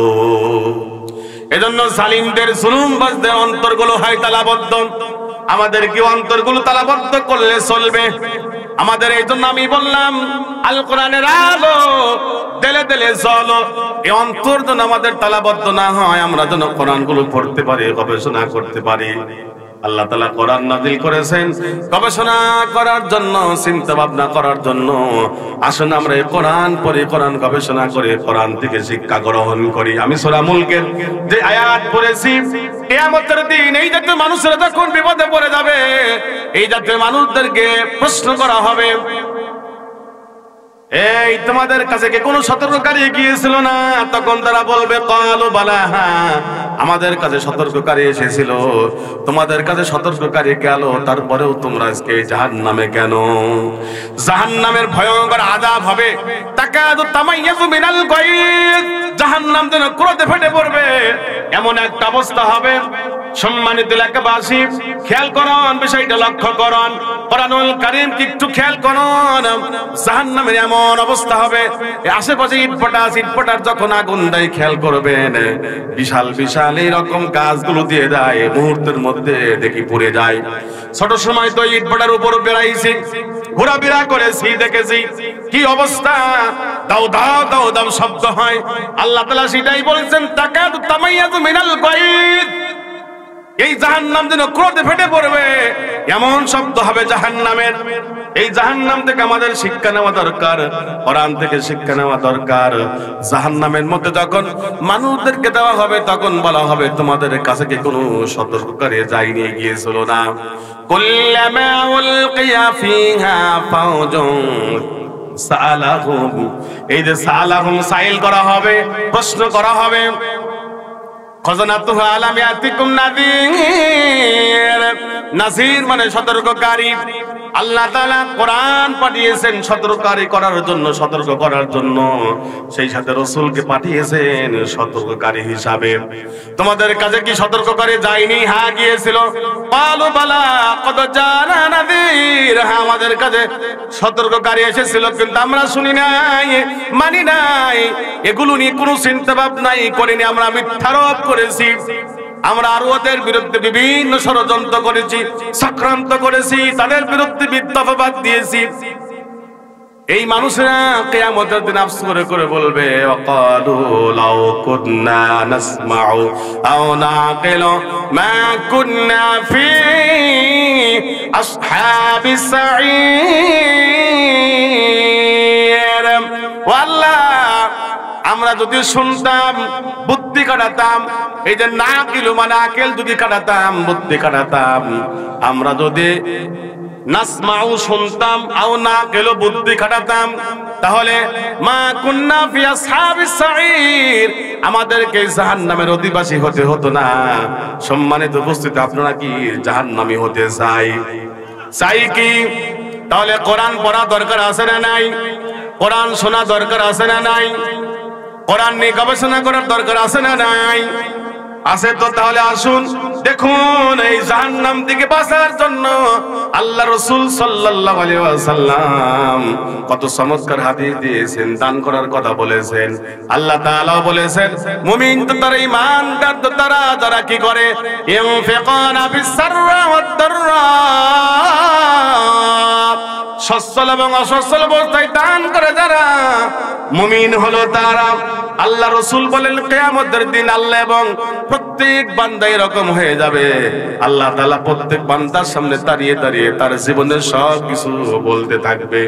এজন্য জালিমদের, জুলুমবাজদের অন্তরগুলো হয় তালাবদ্ধ। আমাদের কি অন্তরগুলো তালাবদ্ধ করলে চলবে? আমাদের এই জন্য আমি বললাম, আল কোরআনের আলো দেলে দেলে জ্বলো। এই অন্তর যেন আমাদের তালাবদ্ধ না হয়, আমরা যেন কোরআনগুলো পড়তে পারি, গবেষণা করতে পারি। আল্লাহ তাআলা কোরআন নাযিল করেছেন গবেষণা করার জন্য, চিন্তা ভাবনা করার জন্য। আসুন আমরা এই কোরআন পড়ি, কোরআন গবেষণা করে কোরআন থেকে শিক্ষা গ্রহণ করি। আমি সূরা মুলকের যে আয়াত পড়েছি, কিয়ামতের দিন এই জাতীয় মানুষেরা যখন বিপদে পড়ে যাবে, এই জাতীয় মানুষদেরকে প্রশ্ন করা হবে, এই তোমাদের কাছে কি কোনো সতর্ককারী গিয়েছিল না? তখন তারা বলবে, ক্বালু বালা, হ্যাঁ আমাদের কাছে সতর্ককারী এসেছিল। তোমাদের কাছে সতর্ককারী গেল, তারপরেও তোমরা আজকে জাহান্নামে কেন? জাহান্নামের ভয়ঙ্কর আযাব হবে। তাকাদু তামাইয়াজু মিনাল গায়জ, জাহান্নাম যেন ক্রোধে ফেটে পড়বে, এমন একটা অবস্থা হবে। সম্মানিত এলাকাবাসী, খেয়াল করুন, বিষয়টা লক্ষ্য করুন, কোরআনুল কারীম একটু খেয়াল করুন। জাহান্নামের এমন অবস্থা হবে, আশেপাশে ইটপাটার যখন আগুন দেয়, খেয়াল করবেন, বিশাল বিশাল এইরকম গাছগুলো দিয়ে দেয়, মুহূর্তের মধ্যে দেখি পুড়ে যায়। ছোট সময় তো ইটপাটার উপর বেড়াইছি, ঘোরাফেরা করেছি, দেখেছি কি অবস্থা, দাও দাও দাও দাও শব্দ হয়। আল্লাহ তাআলা সেটাই বলছেন, তাকাদু তামাইয়াজু মিনাল গায়জ, এই জাহান্নাম যেন ক্রোধে ফেটে পড়বে, এমন শব্দ হবে জাহান্নামের। এই জাহান্নাম থেকে আমাদের শিক্ষা নেওয়া দরকার, কোরআন থেকে শিক্ষা নেওয়া দরকার। জাহান্নামের মধ্যে যখন মানুষদেরকে দেওয়া হবে, তখন বলা হবে, তোমাদের কাছে কি কোনো সতর্ককারী যায়নি, গিয়েছিল না? কুল্লামা উলকিয়া ফিহা ফাওজুন সাআলাহুম, এই যে সাআলাহুম, সাইল করা হবে, প্রশ্ন করা হবে। খাজানাতুহা আলাম ইয়াতিকুম নাযীর, নাযির মানে সতর্ককারী। আল্লাহ তাআলা কোরআন পাঠিয়েছেন সতর্ককারী করার জন্য, সতর্ক করার জন্য। সেই সাথে রাসূলকে পাঠিয়েছেন সতর্ককারী হিসাবে। তোমাদের কাছে কি সতর্ককারী যায়নি? হ্যাঁ গিয়েছিল। ক্বালু বালা ক্বাদ জানা নাযীর, হ্যাঁ আমাদের কাছে সতর্ককারী এসেছিল, কিন্তু আমরা শুনি নাই, মানি নাই। এগুলো নিয়ে কোনো চিন্তা ভাবনাই করিনি, আমরা মিথ্যারোপ করেছি। আমরা আরো ওদের বিরুদ্ধে বিভিন্ন ষড়যন্ত্র করেছি, চক্রান্ত করেছি, তাদের বিরুদ্ধে মিথ্যা অপবাদ দিয়েছি। এই মানুষরা কিয়ামতের দিন আফসোস করে করে বলবে, ওয়াকালু লাউ কুননা নাসমাউ আও নাকিলু মা কুননা ফি আসহাবিস সাঈর। ওয়াল্লাহ, আমরা যদি শুনতাম, বুদ্ধি কাটাতাম, এই যে নাকিলু মানে আকেল যদি কাটাতাম, বুদ্ধি কাটাতাম, আমরা যদি নাসমাউ শুনতাম, আও নাকিলু বুদ্ধি কাটাতাম, তাহলে মা কুননা ফি আসহাবিস সাঈর, আমাদেরকে জাহান্নামের অধিবাসী হতে হতো না। সম্মানিত উপস্থিতি, আপনারা কি জাহান্নামী হতে চাই কি? তাহলে কোরআন পড়া দরকার আছে না নাই? কোরআন শোনা দরকার আছে না নাই? কোরআন নিয়ে গবেষণা করার দরকার আছে না নাই? আছে তো। তাহলে আসুন দেখুন, এই জাহান্নাম থেকে বাঁচার জন্য আল্লাহ রাসূল সাল্লাল্লাহু আলাইহি ওয়াসাল্লাম কত চমৎকার হাদিস দিয়েছেন, দান করার কথা বলেছেন। আল্লাহ তাআলা বলেছেন, মুমিন তো তারা, ঈমানদার তো তারা যারা কি করে, ইনফিকানা বিস-সাররা ওয়াদ-দাররা, সচ্ছল এবং অসচ্ছল অবস্থায় দান করে যারা, মুমিন হলো তারা। আল্লাহ রাসূল বলেন, কিয়ামতের দিন আল্লাহ এবং প্রত্যেক বান্দা এরকম হয়ে যাবে, আল্লাহ তাআলা প্রত্যেক বান্দার সামনে দাঁড়িয়ে দাঁড়িয়ে তার জীবনের সব কিছু বলতে থাকবে।